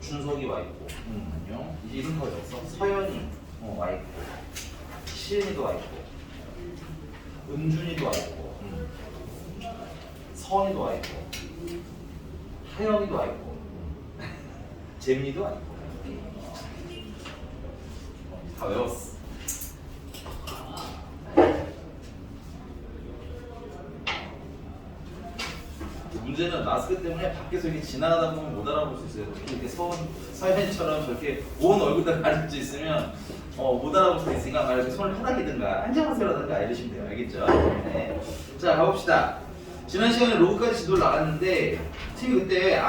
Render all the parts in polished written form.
준석이 와 있고, 안녕. 이제 이름 더 없어. 서연이 와 있고, 시은이도 와 있고, 은준이도 와 있고, 서은이도 와 있고, 하영이도 와 있고, 재민이도 와 있고. 다 외웠어. 문제는 마스크 때문에 밖에서 이렇게 지나가다 보면 못 알아볼 수 있어요. 특히 이렇게 서현처럼 저렇게 온 얼굴 다 가릴 수 있으면 못 알아볼 수 있으니까 말해서 손을 편하게든가 안녕하세요라든가 이러시면 돼요. 알겠죠? 네. 자, 가봅시다. 지난 시간에 로그까지 지도를 나갔는데 팀이 그때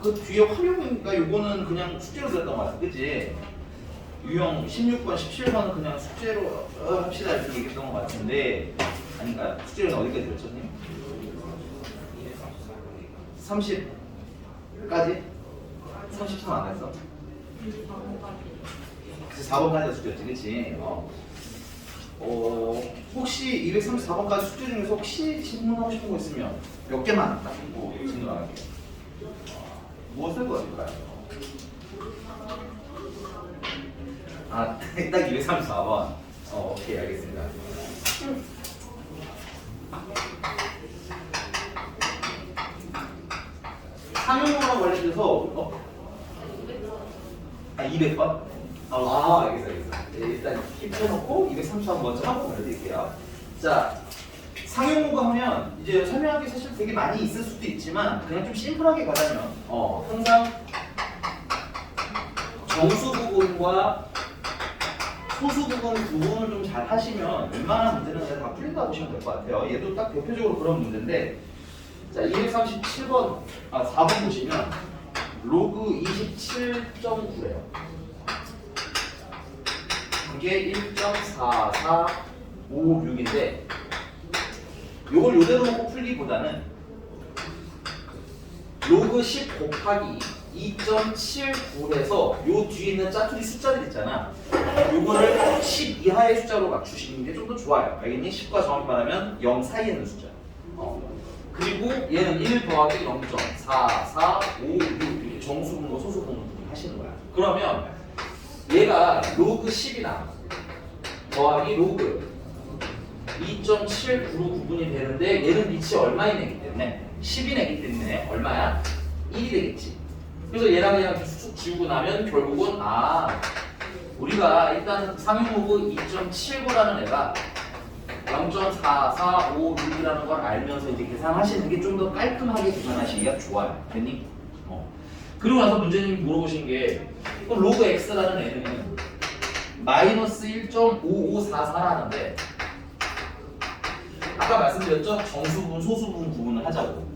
그 뒤에 활용인가 요거는 그냥 숙제로 들었던 것 같아. 그치? 유형 16번, 17번은 그냥 숙제로 합시다 이렇게 얘기했던 것 같은데 아닌가? 숙제는 어디까지 들었죠? 님? 30까지? 33 안 했어? 4번까지 숙제였지, 그치? 혹시 234번까지 숙제 중에서 혹시 질문하고 싶은 거 있으면 몇 개만 딱 보고 질문할게요. 무엇을 구할까요? 딱 234번. 오케이, 알겠습니다. 상용어랑 관련돼서 200번? 알겠어. 네, 일단 힙쳐놓고 234번 먼저 하고 보여드릴게요. 자, 상용어가 하면 이제 설명할 게 사실 되게 많이 있을 수도 있지만 그냥 좀 심플하게 가자면 항상 정수 부분과 소수 부분 구분을 좀 잘 하시면 웬만한 문제는 그냥 다 풀린다고 보시면 될 것 같아요. 얘도 딱 대표적으로 그런 문제인데 자, 237번, 4번 보시면 로그 27.9래요. 그게 1.4456인데 요걸 요대로 놓고 풀기보다는 로그 10 곱하기 2.79해서 요 뒤에 있는 짜투리 숫자들 있잖아. 요거를 10 이하의 숫자로 맞추시는 게 좀 더 좋아요. 알겠니? 10과 정확히 말하면 0 사이에 있는 숫자. 그리고 얘는 1 더하기 0.4456 정수분과 소수분을 하시는 거야. 그러면 얘가 로그 10이나 더하기 로그 2.796 구분이 되는데 얘는 밑이 얼마인 애기 때문에 10인 애기 때문에 얼마야? 1이 되겠지. 그래서 얘랑 그냥 쑥 지우고 나면 결국은 우리가 일단 상용로그 2.79라는 애가 0.4456이라는 걸 알면서 이제 계산하시는 게 좀 더 깔끔하게 계산하시기가 좋아요. 됐니? 그리고 나서 문제님이 물어보신 게 그럼 로그 x라는 애는 마이너스 1.5544라는데 아까 말씀드렸죠? 정수분, 소수분 구분을 하자고.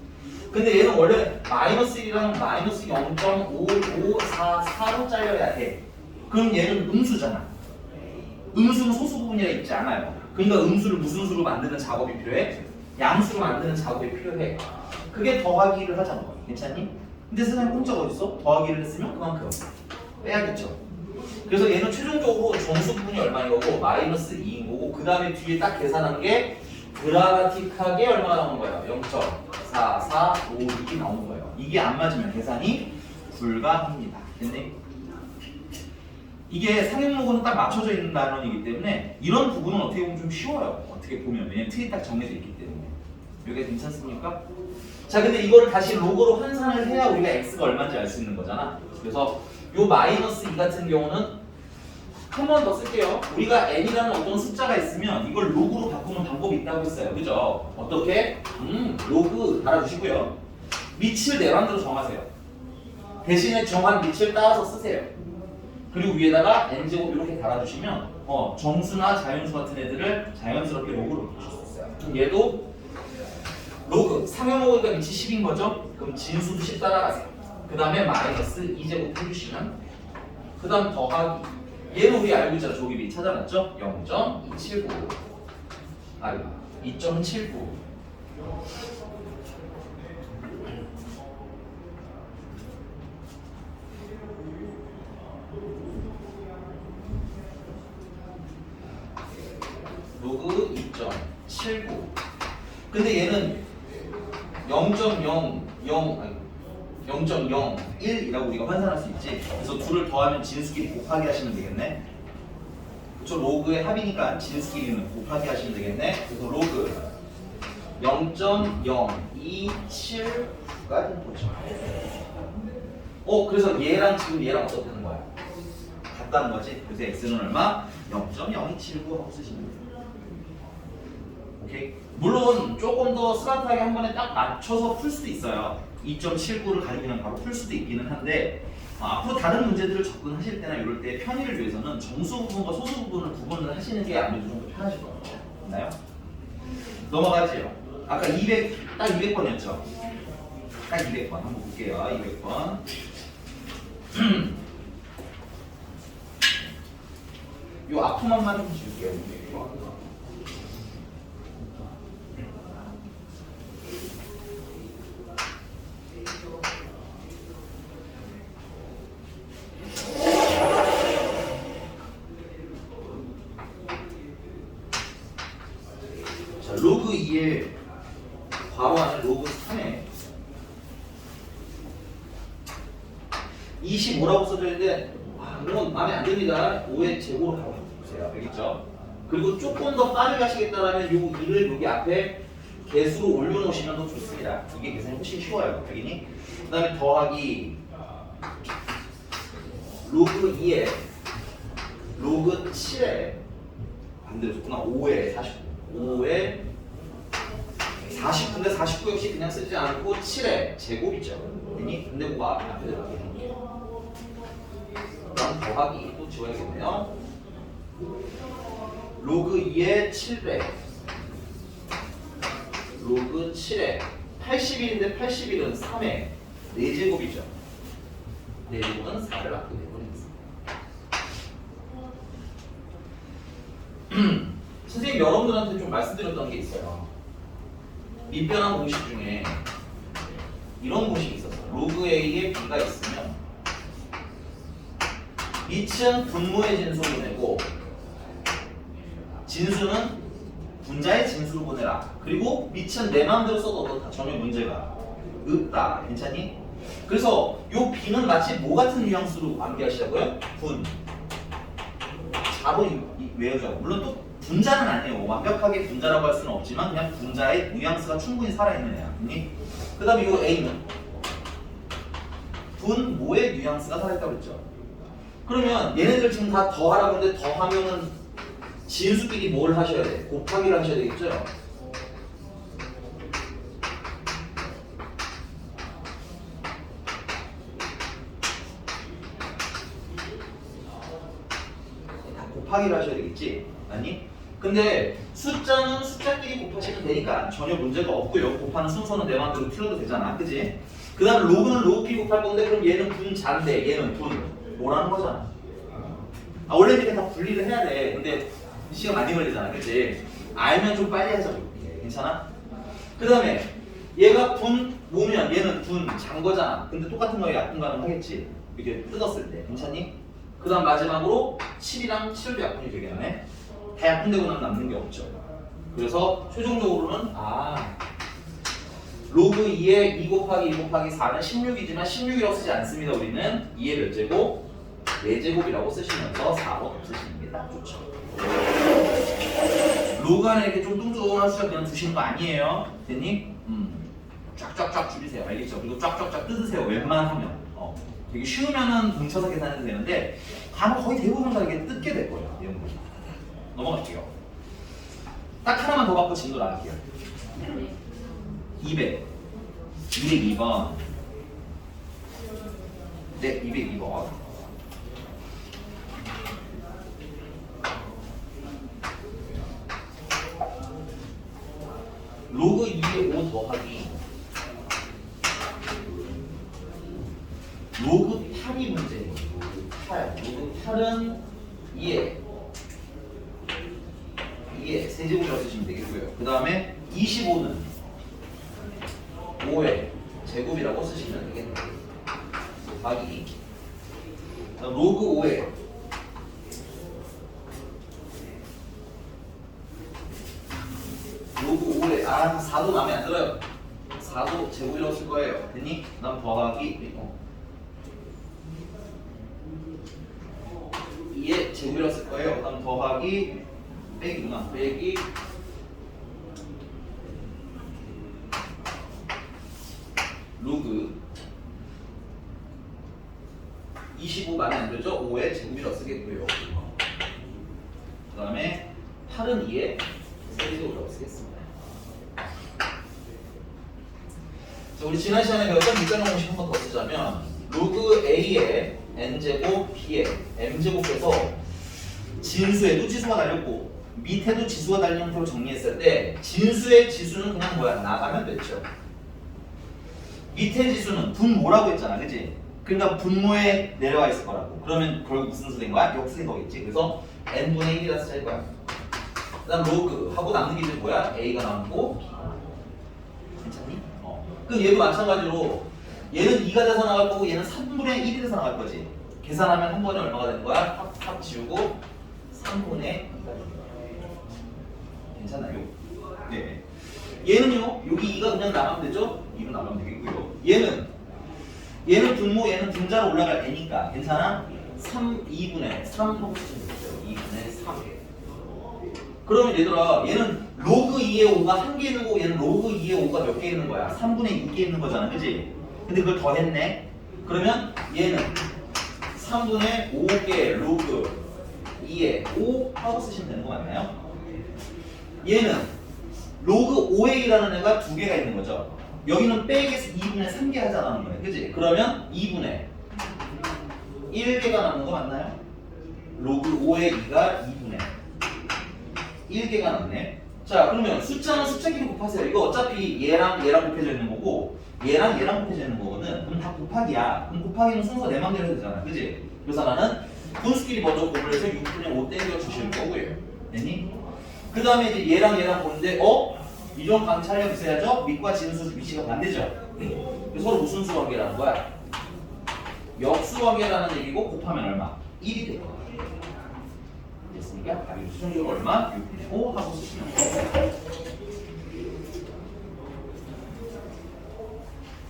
근데 얘는 원래 마이너스 1이랑 마이너스 0.5544로 잘려야 돼. 그럼 얘는 음수잖아. 음수는 소수 부분이라 있지 않아요. 그러니까 음수를 무슨 수로 만드는 작업이 필요해? 양수로 만드는 작업이 필요해. 그게 더하기를 하자는 거야. 괜찮니? 근데 선생님 공짜가 어딨어? 더하기를 했으면 그만큼 빼야겠죠. 그래서 얘는 최종적으로 정수 부분이 얼마인 거고 마이너스 2인 거고 그 다음에 뒤에 딱 계산한 게 드라마틱하게 얼마가 나오는 거예요? 0.4456이 나오는 거예요. 이게 안 맞으면 계산이 불가합니다. 됐니? 이게 상용로그는 딱 맞춰져 있는 단원이기 때문에 이런 부분은 어떻게 보면 좀 쉬워요. 어떻게 보면 왜냐면 틀이 딱 정해져 있기 때문에. 여기가 괜찮습니까? 자, 근데 이거를 다시 로그로 환산을 해야 우리가 x가 얼마인지 알 수 있는 거잖아. 그래서 요 마이너스 2 같은 경우는 한 번 더 쓸게요. 우리가 n이라는 어떤 숫자가 있으면 이걸 로그로 바꾸는 방법이 있다고 했어요. 그죠? 어떻게? 로그 달아주시고요. 밑을 내 맘대로 정하세요. 대신에 정한 밑을 따라서 쓰세요. 그리고 위에다가 n제곱 이렇게 달아주시면 정수나 자연수 같은 애들을 자연스럽게 로그로 바꿀 수 있어요. 그럼 얘도 로그, 상용로그가 밑이 10인 거죠? 그럼 진수도 10 따라가세요. 그 다음에 마이너스 2제곱 해주시면 그 다음 더하기 얘는 우리 알고 있잖아. 조기비 찾아놨죠? 0.279 2.79 로그 2.79 근데 얘는 0.00 0.01이라고 우리가 환산할 수 있지. 그래서 둘을 더하면 진수끼리 곱하기 하시면 되겠네. 그쵸? 로그의 합이니까 진수끼리는 곱하기 하시면 되겠네. 그래서 로그 0.027까지 보죠. 그래서 얘랑 지금 얘랑 어떻다는 거야? 같다는 거지. 그래서 x는 얼마? 0.0279 하고 쓰시면 돼요. 오케이? 물론 조금 더 스마트하게 한 번에 딱 맞춰서 풀 수도 있어요. 2.79를 가리기는 바로 풀 수도 있기는 한데 앞으로 다른 문제들을 접근하실 때나 이럴 때 편의를 위해서는 정수 부분과 소수 부분을 구분을 하시는 게 아무래도 좀 더 편하실 것 같아요. 맞나요? 넘어가지요. 아까 200, 딱 200번이었죠? 딱 200번 한번 볼게요. 200번. 요 아픔만 좀 줄게요. 200번. 자, 로그 2에 바로 안에 로그 3에 25라고 써져 있는데 그건 마음에 안 듭니다. 5의 제곱으로 바로 보세요. 알겠죠? 그리고 조금 더 빠르게 하시겠다라면 요 2를 여기 앞에 개수로 올려놓으시면 더 좋습니다. 이게 계산이 훨씬 쉬워요. 알겠니? 그 다음에 더하기 로그 2에 로그 7에 반대로 썼구나. 5에 5에 49인데 49 역시 그냥 쓰지 않고 7의 제곱이죠. 근데 그거 앞에 들어가요. 그럼 더하기 또 지워야겠네요. 로그 2의 700 로그 7의 81인데 81은 3의 4제곱이죠. 4제곱은 4를 갖고 되버리겠습니다. 선생님 여러분들한테 좀 말씀드렸던 게 있어요. 밑변환 공식 중에 이런 공식이 있었어요. 로그 A에 B가 있으면 밑은 분모의 진수를 보내고 진수는 분자의 진수를 보내라. 그리고 밑은 내 마음대로 써도 어떻다. 전혀 문제가 없다. 괜찮니? 그래서 요 B는 마치 뭐 같은 뉘앙스로 암기하시자고요? 분. 자로 외우자고. 물론 또 분자는 아니에요. 완벽하게 분자라고 할 수는 없지만 그냥 분자의 뉘앙스가 충분히 살아있는 애야. 그 다음에 이 A는 분모의 뉘앙스가 살아있다고 그랬죠. 그러면 얘네들 지금 다 더하라고 하는데 더하면은 진수끼리 뭘 하셔야 돼? 곱하기를 하셔야 되겠죠? 다 곱하기를 하셔야 되겠지? 아니? 근데 숫자는 숫자끼리 곱하시면 되니까 전혀 문제가 없고요. 곱하는 순서는 내 마음대로 틀어도 되잖아. 그지? 그 다음에 로그는 로그끼리 곱할 건데 그럼 얘는 분자인데 얘는 분 뭐라는 거잖아. 원래 이렇게 다 분리를 해야 돼. 근데 시간 많이 걸리잖아. 그치? 알면 좀 빨리 하자. 괜찮아? 그 다음에 얘가 분 모면 얘는 분 잔 거잖아. 근데 똑같은 거에 약분가는 하겠지. 이렇게 뜯었을 때. 괜찮니? 그 다음 마지막으로 7이랑 7도 약분이 되겠네. 다 약분되고 나면 남는 게 없죠. 그래서 최종적으로는 로그 2에 2 곱하기 2 곱하기 4는 16이지만 16이라고 쓰지 않습니다. 우리는 2의 몇 제곱? 4제곱이라고 쓰시면서 4로 쓰시는 게 딱 좋죠. 로그 안에 이렇게 좀 뚱뚱한 숫자 그냥 두시는 거 아니에요. 됐니? 쫙쫙쫙 줄이세요. 알겠죠? 그리고 쫙쫙쫙 뜯으세요. 웬만하면. 되게 쉬우면은 뭉쳐서 계산해도 되는데 간혹 거의 대부분 다 이게 뜯게 될 거예요. 내용물이. 넘어갈게요. 딱 하나만 더 받고 진도 나갈게요. 202번. 네, 202번. 로그 2에 5 더하기 로그 8이 문제예요. 로그 8. 로그 8은 2에 세제곱이라고 쓰시면 되겠고요. 그 다음에 25는 5의 제곱이라고 쓰시면 되겠네요. 곱하기 로그 5에 로그 5에 4도 마음에 안 들어요. 4도 제곱이라고 쓸 거예요. 됐니? 그다음 더하기 2의 제곱이라고 쓸 거예요. 그다음 더하기 빼기구나. 빼기 로그 25 많이 안 되죠? 5의 제곱이라고 쓰겠고요. 그 다음에 8은 2의 세제곱이라고 쓰겠습니다. 자, 우리 지난 시간에 배웠던 밑변형 공식 한 번 더 쓰자면 로그 A의 N제곱 B의 M제곱에서 진수에도 지수가 달렸고 밑에도 지수가 달린 형태로 정리했을 때 진수의 지수는 그냥 뭐야? 나가면 됐죠. 밑에 지수는 분모라고 했잖아, 그치? 그러니까 분모에 내려와 있을 거라고. 그러면 결국 무슨 수 된 거야? 역수된 거겠지. 그래서 n분의 1이라 쓰자 이거야. 그 다음 로그 하고 남는 게 이제 뭐야? a가 남고 괜찮니? 그럼 얘도 마찬가지로 얘는 2가 돼서 나갈 거고 얘는 3분의 1이 돼서 나갈 거지. 계산하면 한 번에 얼마가 되는 거야? 합 지우고 3분의 2가 되는 거야. 괜찮나요? 네. 얘는요, 여기 2가 그냥 나가면 되죠? 2로 나가면 되겠고요. 얘는 분모, 얘는 분자로 올라갈 애니까 괜찮아? 2분의 3 하고 쓰시면 되죠. 2분의 3. 그러면 얘들아, 얘는 로그 2의 5가 1개 있는 거고 얘는 로그 2의 5가 몇 개 있는 거야? 3분의 6개 있는 거잖아, 그지? 근데 그걸 더했네? 그러면 얘는 3분의 5개 로그 2의 5 하고 쓰시면 되는 거 맞나요? 얘는 로그 5의 2라는 애가 2개가 있는 거죠. 여기는 빼기에서 2분의 3개 하자는 거예요. 그지? 그러면 2분의 1개가 남는 거 맞나요? 로그 5의 2가 2분의 1개가 남네. 자, 그러면 숫자는 숫자끼리 곱하세요. 이거 어차피 얘랑 곱해져 있는 거고 얘랑 곱해져 있는 거거든. 그럼 다 곱하기야. 그럼 곱하기는 순서 내 맘대로 해도 되잖아. 그지? 그래서 나는 분수끼리 먼저 곱을 해서 6분의 5 땡겨 주실 거고요. 됐니? 그 다음에 이제 얘랑 보는데 이종 관찰력 있어야죠? 밑과 진수 위치가 반대죠? 서로 무슨 수 관계라는 거야? 역수 관계라는 얘기고 곱하면 얼마? 1이 될 거야. 됐습니까? 답이 수정적으로 얼마? 6분의 5 하고 쓰시면 돼요.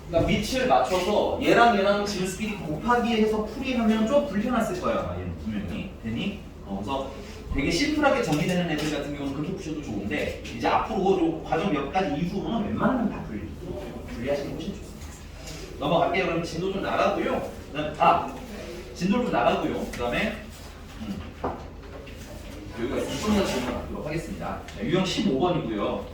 그러니까 밑을 맞춰서 얘랑 진수끼리 곱하기 해서 풀이하면 좀 불편했을 거야. 얘는 분명히. 되니? 그래서 되게 심플하게 정리되는 애들 같은 경우는 그렇게 푸셔도 좋은데 이제 앞으로 좀 과정 몇 가지 이후로는 웬만하면 다 분리하시는 것이 좋습니다. 넘어갈게요. 그럼 진도 좀 나가고요. 진도 좀 나가고요. 그 다음에 여기가 2분의 질문 받도록 하겠습니다. 유형 15번이고요.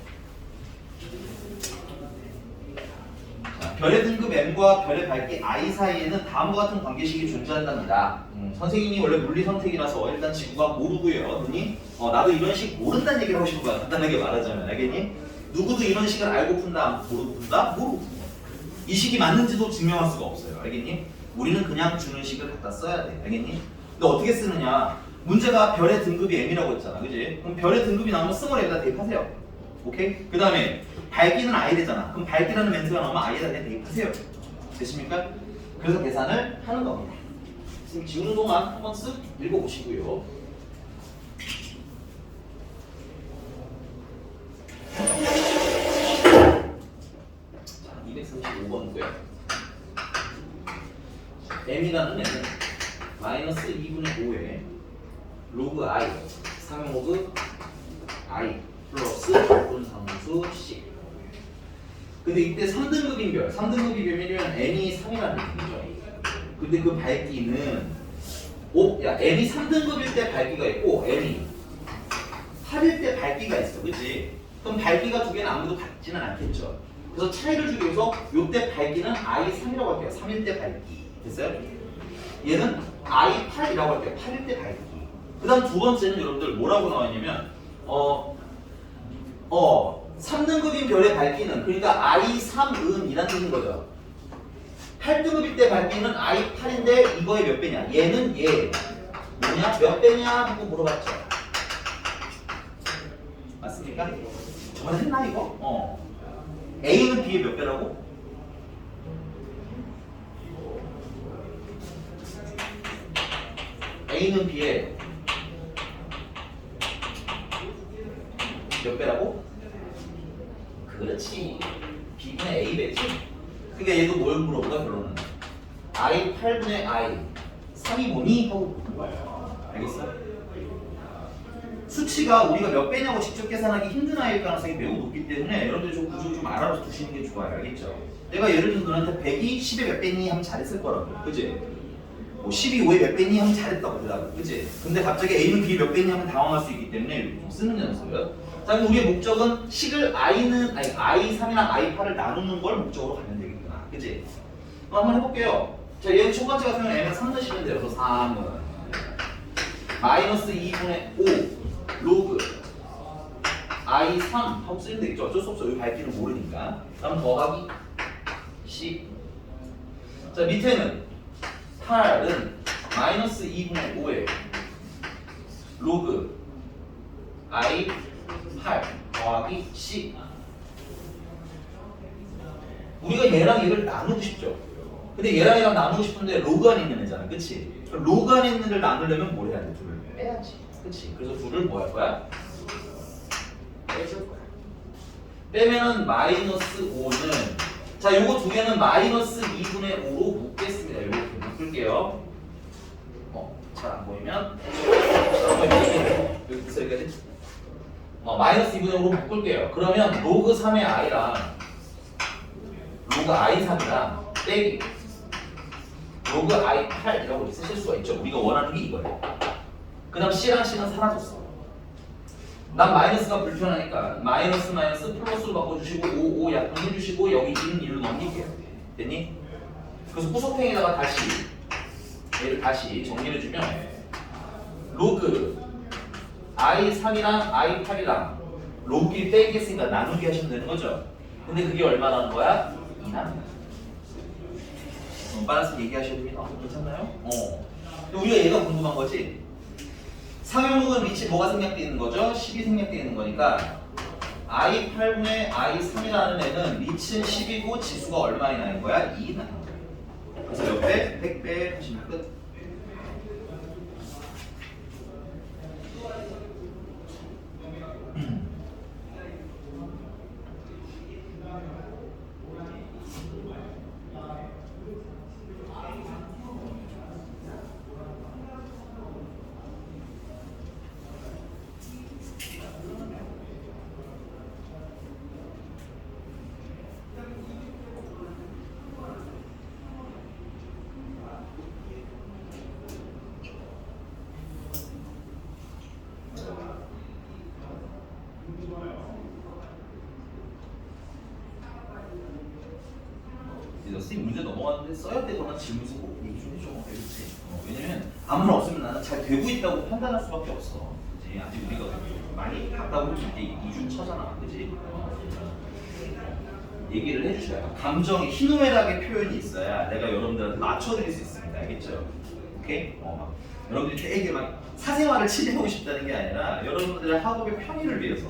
별의 등급 m과 별의 밝기 i 사이에는 다음과 같은 관계식이 존재한답니다. 선생님이 원래 물리 선택이라서 일단 지구가 모르고요. 눈이 나도 이런 식 모른다는 얘기를 하고 싶은 거야. 간단하게 말하자면 알겠니? 누구도 이런 식을 알고 푼다, 모르고 푼다, 모르고 푼다. 이 식이 맞는지도 증명할 수가 없어요. 알겠니? 우리는 그냥 주는 식을 갖다 써야 돼. 알겠니? 근데 어떻게 쓰느냐? 문제가 별의 등급이 m이라고 했잖아, 그지? 그럼 별의 등급이 나오면 승을 여기다 대입하세요. 오케이? 그 다음에 밝기는 i 되잖아. 그럼 밝기라는 멘트가 나오면 i에다 대입하세요. 됐습니까? 그래서 계산을 하는 겁니다. 지금 지우는 동안 한번 쓱 읽어보시고요. 자, 235번이고요. m이라는 애는 마이너스 2분의 5에 로그 i, 상용로그 i 플러스 분상수 c. 근데 이때 3등급인 별, 3등급이 별이면 n이 3이라는 얘기죠. 근데 그 밝기는 n이 3등급일 때 밝기가 있고 n이 8일 때 밝기가 있어, 그치? 그럼 밝기가 두 개는 아무도 같지는 않겠죠. 그래서 차이를 주기 위해서 요때 밝기는 i3이라고 할게요. 3일 때 밝기. 됐어요? 얘는 i8이라고 할게요. 8일 때 밝기. 그 다음 두 번째는 여러분들 뭐라고 나와있냐면 3등급인 별의 밝기는 그러니까 i3은이라는 뜻인 거죠. 8등급일 때 밝기는 i8인데 이거의 몇 배냐? 얘는 얘 뭐냐? 몇 배냐? 하고 물어봤죠. 맞습니까? 저번에 했나 이거? A는 B의 몇 배라고? A는 B의 몇 배라고? 그렇지. B 2분의 a 되지. 그러니까 얘도 뭘 물어보다 결론은 i 8분의 i 3이 뭐니? 하고 묻는 거예요. 알겠어? 수치가 우리가 몇 배냐고 직접 계산하기 힘든 아이일 가능성이 매우 높기 때문에 여러분들 좀 구조 좀 알아서 두시는 게 좋아요. 알겠죠? 내가 예를 들어서 너한테 100이 10에 몇 배니 하면 잘했을 거라고. 그치? 뭐 12, 5에 몇 배니 하면 잘했다고 대답을. 그치? 근데 갑자기 A는 B 몇 배니 하면 당황할 수 있기 때문에 좀 쓰는 연습이에요. 자, 그럼 우리의 목적은 식을 I3이랑 I8을 나누는 걸 목적으로 가면 되겠구나. 그치? 그럼 한번 해볼게요. 자, 얘는 첫 번째 같은 경우는 M에 3 넣으시면 돼요. 그래서 3은 마이너스 2분의 5 로그 I3 하고 쓰면 되겠죠. 어쩔 수 없어. 여기 밝기는 모르니까. 그럼 더하기 10. 자, 밑에는 8은 마이너스 2분의 5에 로그 I8 더하기 10. 우리가 얘랑 얘를 나누고 싶죠. 근데 얘랑 얘랑 나누고 싶은데 로그 안에 있는 애잖아. 그치? 로그 안에 있는 애를 나누려면 뭘 해야 돼? 둘을 빼야지. 그치? 그래서 둘을 뭐 할 거야? 빼줄 거야. 빼면은 마이너스 5는 자, 요거 두 개는 마이너스 2분의 5로 묶겠습니다. 이렇게 묶을게요. 잘 안 보이면 여기 있어야 돼. 마이너스 2분의 5로 묶을게요. 그러면 로그 3의 i랑 로그 i3이랑 빼기 로그 i8이라고 쓰실 수가 있죠. 우리가 원하는 게 이거예요. 그 다음 C랑 C는 사라졌어. 난 마이너스가 불편하니까 마이너스 플러스로 바꿔주시고 5 약분해주시고 여기 2는 1로 넘길게요. 됐니? 그래서 후속행에다가 다시 얘를 다시 정리해주면 로그 i3이랑 i8이랑 로그끼리 빼기 했으니까 나누기 하시면 되는 거죠. 근데 그게 얼마라는 거야? 2나? 빨아서 얘기하셔도 됩니다. 괜찮나요? 우리가 얘가 궁금한 거지? 상용로는 리치 뭐가 생략되어 있는 거죠? 10이 생략되어 있는 거니까 i8분의 i3이라는 애는 리치는 10이고 지수가 얼마나 나는 거야? 2 나는 거야. 그래서 옆에 100 하시면 끝. 선생님 문제 넘어갔는데 써야 되거나 질문 쓰고 얘기 좀 해줘. 알겠지? 왜냐면 아무 말 없으면 나는 잘 되고 있다고 판단할 수밖에 없어. 그치? 아직 우리가 많이 갔다 오고 이제 2주 차잖아. 그치? 얘기를 해주셔야 감정이 희노애락의 표현이 있어야 내가 여러분들한테 맞춰드릴 수 있습니다. 알겠죠? 오케이? 여러분들이 되게 막 사생활을 침해하고 싶다는 게 아니라 여러분들의 학업의 편의를 위해서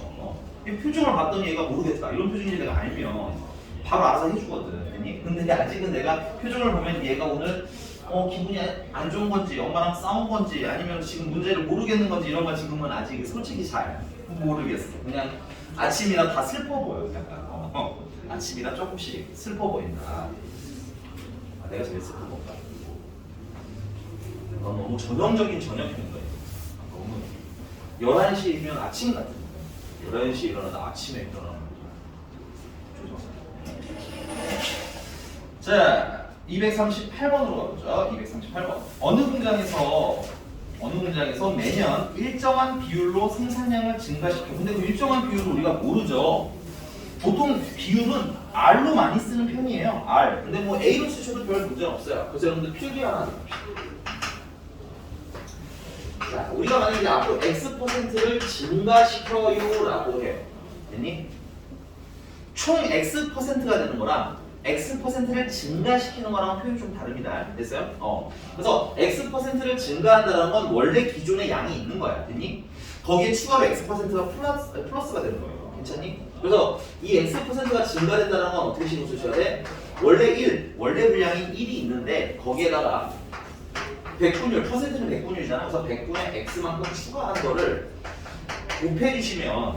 이 표정을 봤더니 얘가 모르겠다. 이런 표정인지 내가 알면 바로 알아서 해주거든. 근데 아직은 내가 표정을 보면 얘가 오늘 기분이 안 좋은 건지 엄마랑 싸운 건지 아니면 지금 문제를 모르겠는 건지 이런 건 지금은 아직 솔직히 잘 모르겠어. 그냥 아침이라 다 슬퍼 보여. 약간 아침이라 조금씩 슬퍼 보인다. 내가 제일 슬픈 건가? 너무 전형적인 저녁인 거예요. 너무 11시면 아침 같은 거예요. 11시에 일어나다 아침에 일어나는 거죠. 자, 238번으로 가보죠. 238번. 어느 공장에서 매년 일정한 비율로 생산량을 증가시켜. 근데 그 일정한 비율을 우리가 모르죠. 보통 비율은 R로 많이 쓰는 편이에요. R. 근데 뭐 A로 쓰셔도 별 문제는 없어요. 그래서 여러분들 필기 하나 드립시다. 자, 우리가 만약에 앞으로 X%를 증가시켜요 라고 해요. 됐니? 총 X%가 되는 거랑 X%를 증가시키는 거랑 표현이 좀 다릅니다. 됐어요? 그래서 X%를 증가한다는 건 원래 기존의 양이 있는 거야. 됐니? 거기에 추가로 X%가 플러스가 되는 거예요. 괜찮니? 그래서 이 X%가 증가된다는 건 어떻게 신경 쓰셔야 돼? 원래 분량이 1이 있는데 거기에다가 100분율, 퍼센트는 100분율이잖아. 그래서 100분의 X만큼 추가한 거를 곱해주시면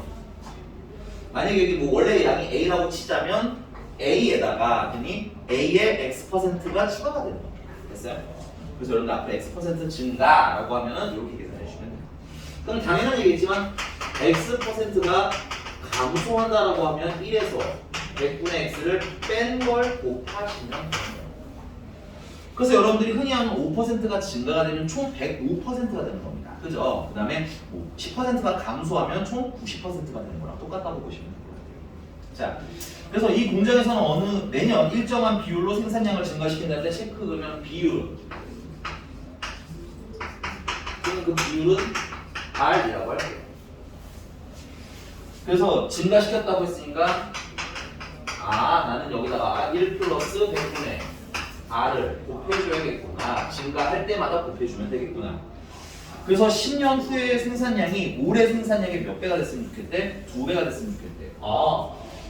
만약에 여기 뭐 원래 양이 A라고 치자면 A에다가 A의 X%가 추가가 되는 겁니다. 됐어요? 그래서 여러분들 앞에 X% 증가라고 하면은 이렇게 계산해 주시면 돼요. 그럼 당연한 얘기지만 X%가 감소한다라고 하면 1에서 100분의 X를 뺀 걸 곱하시면 됩니다. 그래서 여러분들이 흔히 하는 5%가 증가가 되면 총 105%가 되는 겁니다. 그죠? 그 다음에 10%가 감소하면 총 90%가 되는 거랑 똑같다고 보시면 됩니다. 자, 그래서 이 공장에서는 매년 일정한 비율로 생산량을 증가시킨다는데 체크 그러면 비율. 그 비율은 R이라고 할게요. 그래서 증가시켰다고 했으니까 나는 여기다가 1 플러스 100분의 R을 곱해줘야겠구나. 증가할 때마다 곱해주면 되겠구나. 그래서 10년 후에 생산량이 올해 생산량의 몇 배가 됐으면 좋겠대? 2배가 됐으면 좋겠대.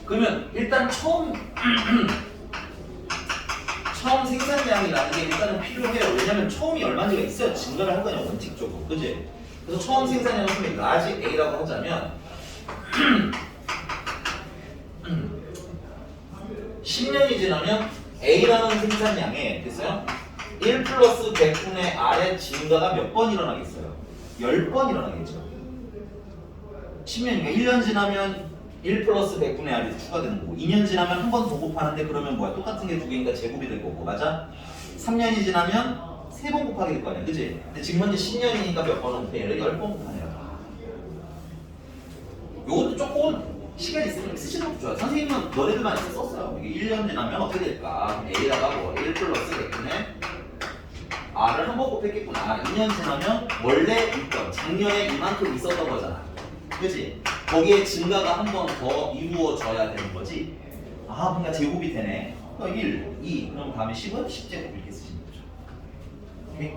그러면 일단 처음 생산량이라는 게 일단은 필요해요. 왜냐면 처음이 얼마인지가 있어야 증가를 할 거냐 원칙적으로. 그지? 그래서 처음 생산량을 좀 라지 A라고 하자면 10년이 지나면 A라는 생산량에 됐어요? 1 플러스 100분의 R의 증가가 몇 번 일어나겠어요? 10번 일어나겠죠. 10년이니까 1년 지나면 1 플러스 100분의 R이 추가되는 거고 2년 지나면 한 번 더 곱하는데 그러면 뭐야? 똑같은 게 두 개니까 제곱이 될 거고 맞아? 3년이 지나면 3번 곱하게 될 거 아니야 그치? 근데 지금 현재 10년이니까 몇 번을 곱해? 10번 곱하네요. 요것도 조금 시간이 있으면 쓰시는 것도 좋아요. 선생님은 너네들만 있어 썼어요. 이게 1년 지나면 어떻게 될까? A에다가 1 플러스 100분의 R을 한 번 곱했겠구나. 2년 지나면 원래 있던 작년에 이만큼 있었던 거잖아. 그치? 거기에 증가가 한 번 더 이루어져야 되는 거지. 그러니까 제곱이 되네. 1, 2, 그럼 다음에 10은 10제곱 이렇게 쓰시는 거죠. 오케이?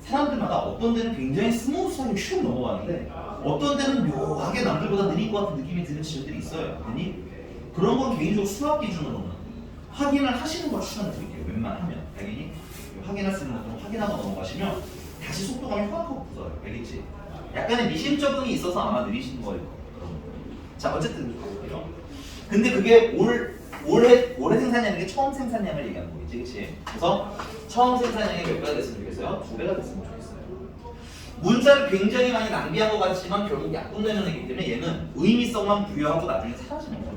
사람들마다 어떤 데는 굉장히 스무스하게 슉 넘어가는데 어떤 데는 묘하게 남들보다 느린 것 같은 느낌이 드는 친구들이 있어요. 그런 건 개인적으로 수학 기준으로는 확인을 하시는 걸 추천드릴게요. 웬만하면. 알겠니? 확인할 수 있는 것도 확인하고 넘어가시면 다시 속도감이 확 붙어요. 알겠지? 약간의 미심적응이 있어서 아마 느리시는 거예요. 자, 어쨌든 가볼게요. 근데 그게 올해 생산량인 게 처음 생산량을 얘기하는 거겠지, 그치? 그래서 처음 생산량이 몇 배가 됐으면 좋겠어요? 2배가 됐으면 좋겠어요. 문자를 굉장히 많이 낭비한 것 같지만 결국 약분되는 애기 때문에 얘는 의미성만 부여하고 나중에 사라지는 거예요.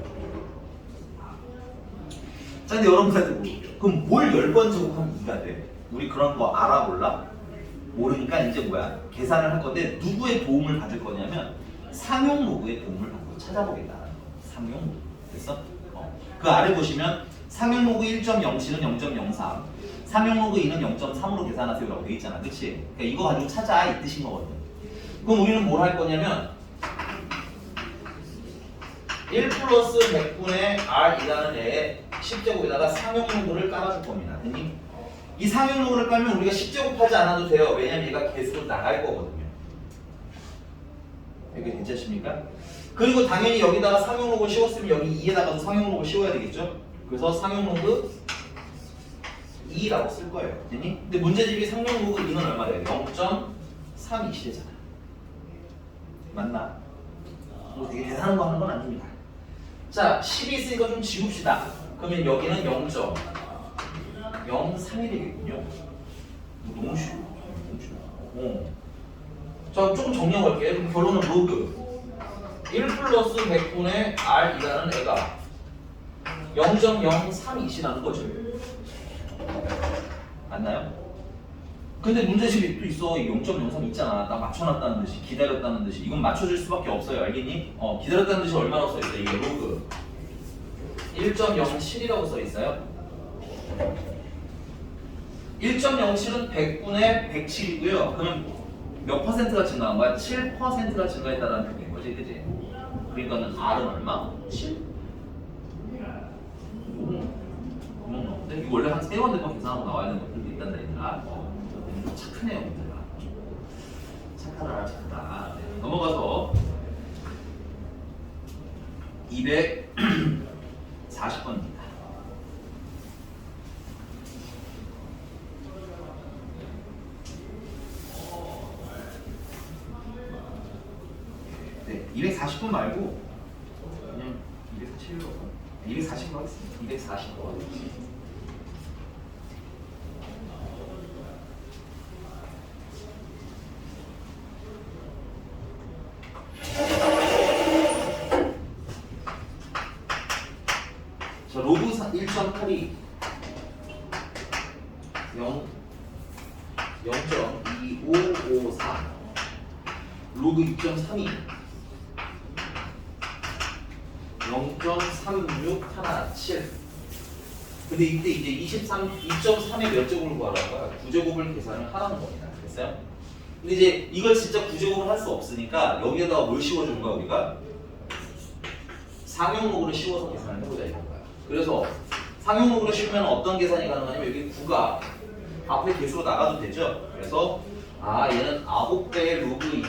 자, 근데 여러분들 그럼 뭘 10번 제곱하면 2가 돼? 우리 그런 거 알아 몰라? 모르니까 이제 뭐야? 계산을 할 건데 누구의 도움을 받을 거냐면 상용 로그의 도움을 받고 찾아보겠다. 상용 로그. 됐어? 그 아래 보시면 상용 로그 1.07은 0.03, 상용 로그 2는 0.3으로 계산하세요라고 돼 있잖아. 그치? 그러니까 이거 가지고 찾아 이 뜻인 거거든. 그럼 우리는 뭘 할 거냐면 1 플러스 100분의 R이라는 애에 10제곱에다가 상용 로그를 깔아줄 겁니다. 됐니? 이 상용 로그를 깔면 우리가 10제곱하지 않아도 돼요. 왜냐면 얘가 계수로 나갈 거거든요. 이게 괜찮습니까? 그리고 당연히 여기다가 상용 로그 씌웠으면 여기 2에다가도 상용 로그 씌워야 되겠죠? 그래서 상용 로그 2라고 쓸 거예요. 됐니? 근데 문제집이 상용 로그 2는 얼마래요? 0.32시대잖아. 맞나? 뭐 되게 대단한 거 하는 건 아닙니다. 자, 10이 있으니까 좀 지웁시다. 그러면 여기는 0.03이 되겠군요. 너무 쉬워. 자, 조금 정리해볼게요. 그럼 결론은 로그 1 플러스 100분의 R이라는 애가 0.032시라는 거죠. 맞나요? 근데 문제집이 또 있어. 0.03 있잖아. 딱 맞춰놨다는 듯이, 기다렸다는 듯이. 이건 맞춰줄 수밖에 없어요. 알겠니? 기다렸다는 듯이 얼마나 써있어요? 이게 로그 1.07이라고 써있어요. 1.07은 100분의 107이고요. 그러면 몇 퍼센트가 증가한 거야? 7%가 증가했다는 표기인 거지, 그지? 그러니까는 R은 얼마? 7? 구멍 나오는데? 이거 원래 한 3번 대번 계산하고 나와야 되는 것들도 있단다, 얘들아. 착하네요, 얘들아. 착하다, 착하다. 네, 넘어가서 240번입니다. 네, 240번 10분 말고 그냥 247로 240로 하겠습니다. 240로 하겠습니다. 자, 로그 1.82 0.2553 로그 2.32 0.3617 근데 이때 이제 2.3의 몇 제곱을 구하라고요? 9제곱을 계산을 하라는 겁니다. 됐어요? 근데 이제 이걸 진짜 9제곱을 할 수 없으니까 여기에다가 뭘 씌워주는 거야 우리가? 상용목으로 씌워서 계산을 해보자 이런 거야. 그래서 상용목으로 씌우면 어떤 계산이 가능하냐면 여기 9가 앞에 개수로 나가도 되죠. 그래서 얘는 9배의 로그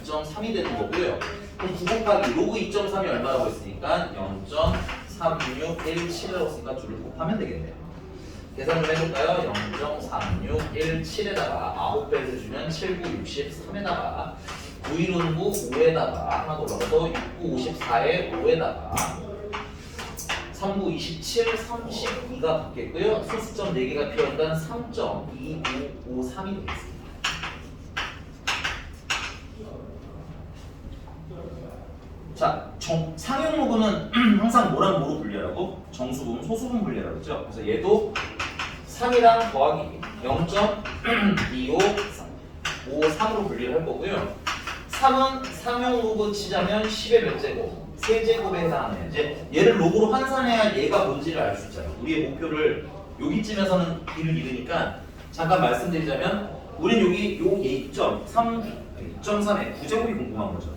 2.3이 되는 거고요. 그럼 9 곱하기 로그 2.3이 얼마라고 했으니까 0.3617이라고 했으니까 둘을 곱하면 되겠네요. 계산 좀 해볼까요? 0.3617에다가 9배를 주면 7963에다가 9일은 9, 5에다가 하나 더 넣어서 69, 54에 5에다가 39, 27, 32가 붙겠고요. 소수점 4개가 필요하니까 3.2553이 되겠습니다. 자, 상용로그는 항상 뭐랑 뭐로 분리하라고? 정수분, 소수분 분리하라고 했죠? 그래서 얘도 3이랑 더하기 0.2553으로 분리를 할 거고요. 3은 상용로그 치자면 10의 몇 제곱? 세제곱에 해당하는 이제 얘를 로그로 환산해야 얘가 뭔지를 알 수 있잖아요. 우리의 목표를 여기쯤에서는 길을 잃으니까 잠깐 말씀드리자면 우린 여기 요 2.3의 9제곱이 궁금한 거죠.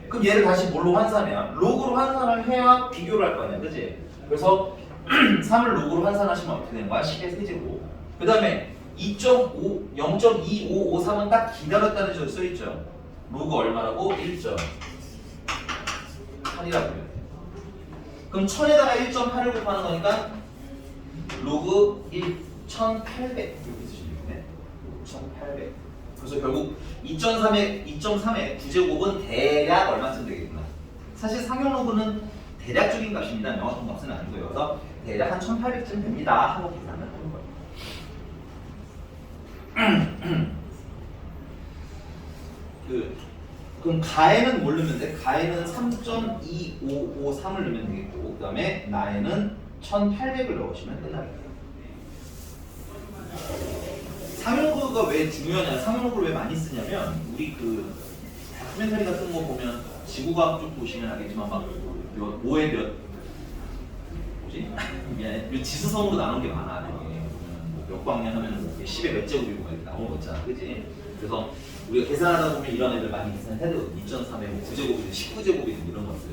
그럼 얘를 다시 뭘로 환산해야? 로그로 환산을 해야 비교를 할 거 아니야, 그치? 그래서 3을 로그로 환산하시면 어떻게 되는 거야? 10의 세제곱. 그 다음에 0.2553은 딱 기다렸다는 저 써있죠. 로그 얼마라고? 1.8이라고요. 그럼 1000에다가 1.8을 곱하는 거니까 로그 1800 이렇게 쓰시면 1800. 그래서 결국 2.3의 9제곱은 대략 얼마쯤 되겠구나. 사실 상용 로그는 대략적인 값입니다. 명확한 값은 아니고요. 그래서 대략 한 1800쯤 됩니다 하고 계산을 하는 거예요. 그럼 가에는 뭘 넣으면 돼? 가에는 3.2553을 넣으면 되겠고, 그 다음에 나에는 1800을 넣으시면 끝나겠다. 상용로그가 왜 중요하냐? 상용로그를 왜 많이 쓰냐면 우리 그 다큐멘터리 같은 거 보면 지구과학 쪽 보시면 알겠지만 막 5에 뭐지? 미안해. 지수성으로 나눈 게 많아. 몇 광년 하면 10에 몇 제곱이고 이렇게 나오는 거 있잖아. 그치? 그래서 우리가 계산하다 보면 이런 애들 많이 계산해야 되거든. 2.3에 9제곱이든 19제곱이든 이런 것들.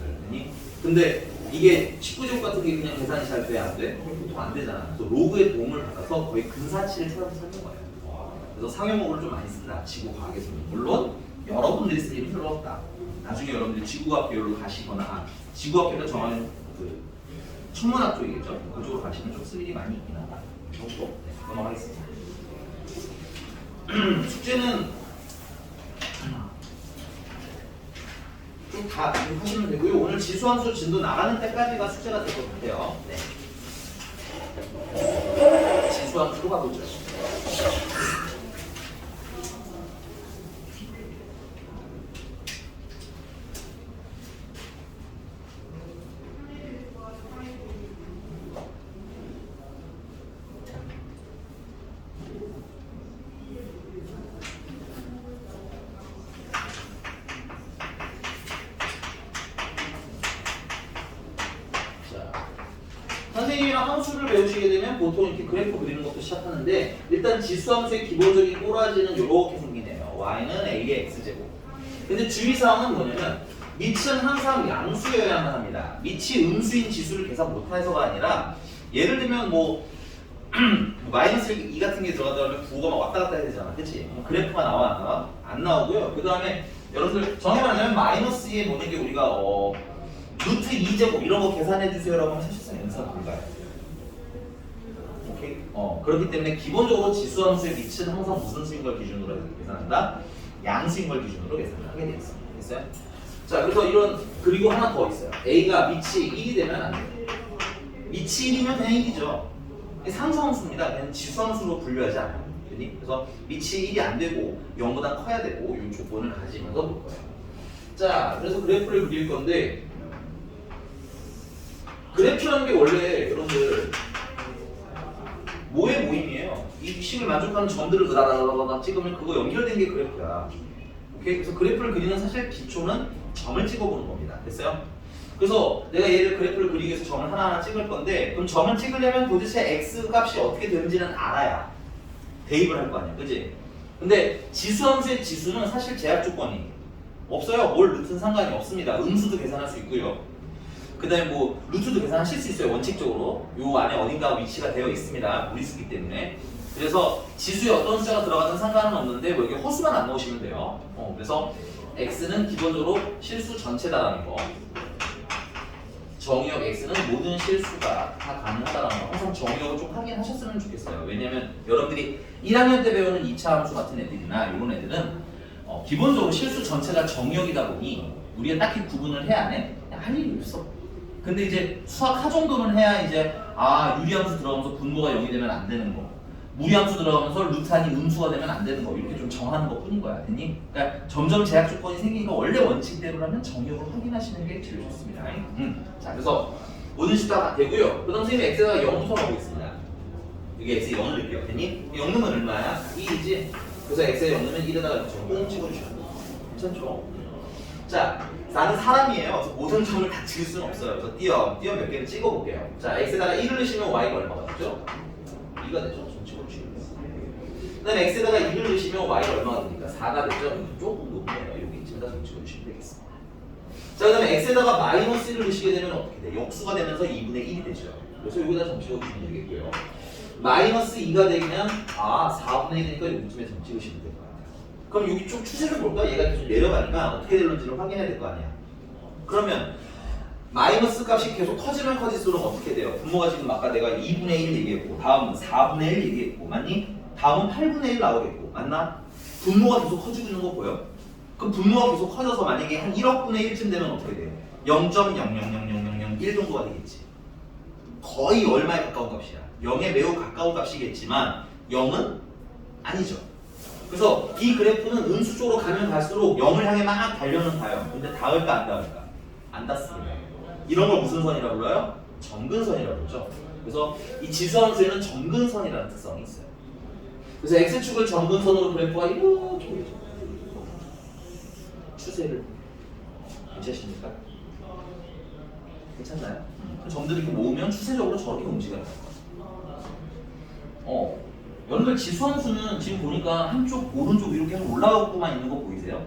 근데 이게 19제곱 같은 게 그냥 계산이 잘 돼? 안 돼? 보통 안 되잖아. 그래서 로그의 도움을 받아서 거의 근사치를 찾아서 찾는 거예요. 그래서 상용목을 좀 많이 쓴다. 지구과학에서는. 물론 여러분들이 쓸 일은 별로 없다. 나중에 여러분들이 지구과학 계열로 가시거나 지구과학 계열로 정하는 그 천문학 쪽이겠죠. 그쪽으로 가시면 좀 쓸 일이 많이 있긴 하다. 정도. 네, 넘어가겠습니다. 숙제는 쭉 다 하시면 되고요. 오늘 지수함수 진도 나가는 때까지가 숙제가 될 것 같아요. 네. 지수함수로 가보죠. 선생님이랑 함수를 배우시게 되면 보통 이렇게 그래프 그리는 것도 시작하는데 일단 지수함수의 기본적인 꼬라지는 이렇게 생기네요. y는 a의 x제곱. 근데 주의사항은 뭐냐면 밑은 항상 양수여야만 합니다. 밑이 음수인 지수를 계산 못해서가 아니라 예를 들면 뭐 마이너스 2 같은 게 들어가다 보면 9가 막 왔다 갔다 해야 되잖아. 그치? 그래프가 나와 안 나와? 안 나오고요. 그 다음에 여러분들 정해 말하자면 마이너스 2에 뭐는 게 우리가 루트 2제곱 이런 거 계산해 주세요라고 하면 사실상 연산 불가요. 오케이? 그렇기 때문에 기본적으로 지수함수의 밑은 항상 무슨 수인 걸 기준으로 해서 계산한다? 양수인 걸 기준으로 계산을 하게 되어 있습니다. 됐어요? 자, 그래서 이런 그리고 하나 더 있어요. A가 밑이 1이 되면 안 돼요. 밑이 1이면 그냥 1이죠. 상수함수입니다. 그냥 지수함수로 분류하지 않아요. 그래서 밑이 1이 안 되고 0보다 커야 되고 이 조건을 가지면서 볼 거예요. 자, 그래서 그래프를 그릴 건데 그래프라는 게 원래 여러분들 뭐의 모임이에요? 이 식을 만족하는 점들을 그다다다다 찍으면 그거 연결된 게 그래프야. 오케이? 그래서 그래프를 그리는 사실 기초는 점을 찍어보는 겁니다. 됐어요? 그래서 내가 얘를 그래프를 그리기 위해서 점을 하나하나 찍을 건데 그럼 점을 찍으려면 도대체 x 값이 어떻게 되는지는 알아야 대입을 할 거 아니야. 그지? 근데 지수함수의 지수는 사실 제약 조건이 없어요. 뭘 루트는 상관이 없습니다. 음수도 계산할 수 있고요. 그 다음에 뭐 루트도 계산하실 수 있어요. 원칙적으로 요 안에 어딘가 위치가 되어 있습니다. 무리수기 때문에. 그래서 지수에 어떤 숫자가 들어가든 상관은 없는데 뭐 여기 허수만 안 넣으시면 돼요. 그래서 x는 기본적으로 실수 전체다라는 거. 정의역 x는 모든 실수가 다 가능하다라는 거. 항상 정의역을 좀 확인하셨으면 좋겠어요. 왜냐면 여러분들이 1학년 때 배우는 2차 함수 같은 애들이나 이런 애들은 기본적으로 실수 전체가 정의역이다 보니 우리가 딱히 구분을 해야 안 해? 그냥 할 일이 없어. 근데 이제 수학 하 정도는 해야 이제 유리함수 들어가면서 분모가 0이 되면 안 되는 거, 무리함수 들어가면서 루트한이 음수가 되면 안 되는 거 이렇게 좀 정하는 것 뿐인 거야. 됐니? 그러니까 점점 제약 조건이 생기니까 원래 원칙대로라면 정의역을 확인하시는 게 제일 좋습니다. 자, 그래서 모든 숫자가 되고요. 그 다음 선생님이 x가 0부터 나오겠습니다. 여기 x에 0을 넣을게요. 됐니? 0 넣으면 얼마야? 2이지? 그래서 x에 0 넣으면 1에다가 꽁 찍어주시면 돼요. 괜찮죠? 자, 나는 사람이에요. 그래서 모든 점을 다 찍을 수는 없어요. 그래서 띄어 몇 개를 찍어볼게요. 자, x에다가 1을 넣으시면 y가 얼마가 되죠? 2가 되죠. 좀 찍어주시면 돼요. 그 다음에 x에다가 2를 넣으시면 y가 얼마가 됩니까? 4가 되죠? 조금 높네요. 여기 이쯤에다 좀 찍어주시면 되겠습니다. 자, 그 다음에 x에다가 마이너스 1을 넣으시게 되면 어떻게 돼? 역수가 되면서 2분의 1이 되죠. 그래서 여기다 점 찍어주시면 되겠고요. 마이너스 2가 되면 4분의 1이니까 여기쯤에 점 찍으시면 돼요. 그럼 여기 좀 추세를 볼까? 얘가 계속 내려가니까 어떻게 될런지를 확인해야 될 거 아니야. 그러면 마이너스 값이 계속 커지면 커질수록 어떻게 돼요? 분모가 지금 아까 내가 2분의 1 얘기했고 다음은 4분의 1 얘기했고 맞니? 다음은 8분의 1 나오겠고 맞나? 분모가 계속 커지고 있는 거 보여? 그 분모가 계속 커져서 만약에 한 1억 분의 1쯤 되면 어떻게 돼요? 0.000001 정도가 되겠지. 거의 얼마에 가까운 값이야? 0에 매우 가까운 값이겠지만 0은 아니죠. 그래서 이 그래프는 음수 쪽으로 가면 갈수록 0을 향해 막 달려는 가요. 근데 닿을까 안 닿을까? 안 닿습니다. 이런 걸 무슨 선이라고 불러요? 정근선이라고 그러죠. 그래서 이 지수함수에는 정근선이라는 특성이 있어요. 그래서 x축을 정근선으로 그래프가 이렇게 추세를 괜찮습니까? 괜찮나요? 점들이 이렇게 모으면 추세적으로 저렇게 움직여요. 여러분들 지수함수는 지금 보니까 한쪽 오른쪽 위로 계속 올라가고만 있는 거 보이세요?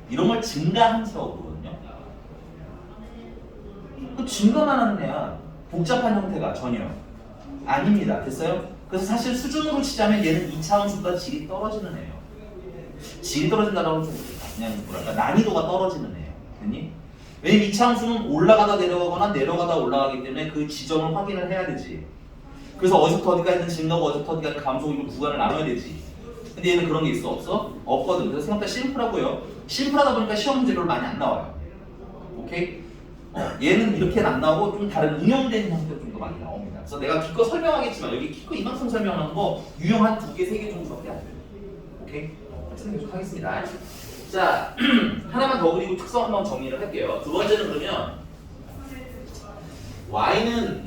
이런 걸 증가함수라고 부르거든요. 그 증가만 하는 애야. 복잡한 형태가 전혀 아닙니다. 됐어요? 그래서 사실 수준으로 치자면 얘는 2차 함수보다 질이 떨어지는 애예요. 질이 떨어진다고 하면 좀 그냥 뭐랄까 난이도가 떨어지는 애예요. 됐니? 왜냐면 2차 함수는 올라가다 내려가거나 내려가다 올라가기 때문에 그 지점을 확인을 해야 되지. 그래서 어디서부터 어디까지는 증가고 어디서부터 어디까지 감소고 이런 구간을 나눠야 되지. 근데 얘는 그런 게 있어? 없어? 없거든. 그래서 생각보다 심플하고요. 심플하다 보니까 시험 문제로 많이 안 나와요. 오케이? 얘는 이렇게는 안 나오고 좀 다른 응용된 형태로 좀 더 많이 나옵니다. 그래서 내가 기껏 설명하겠지만 여기 기껏 이만큼 설명하는 거 유형 한 2개, 3개 정도밖에 안 돼요. 오케이? 계속 하겠습니다. 자, 하나만 더 그리고 특성 한번 정리를 할게요. 두 번째는 그러면 y는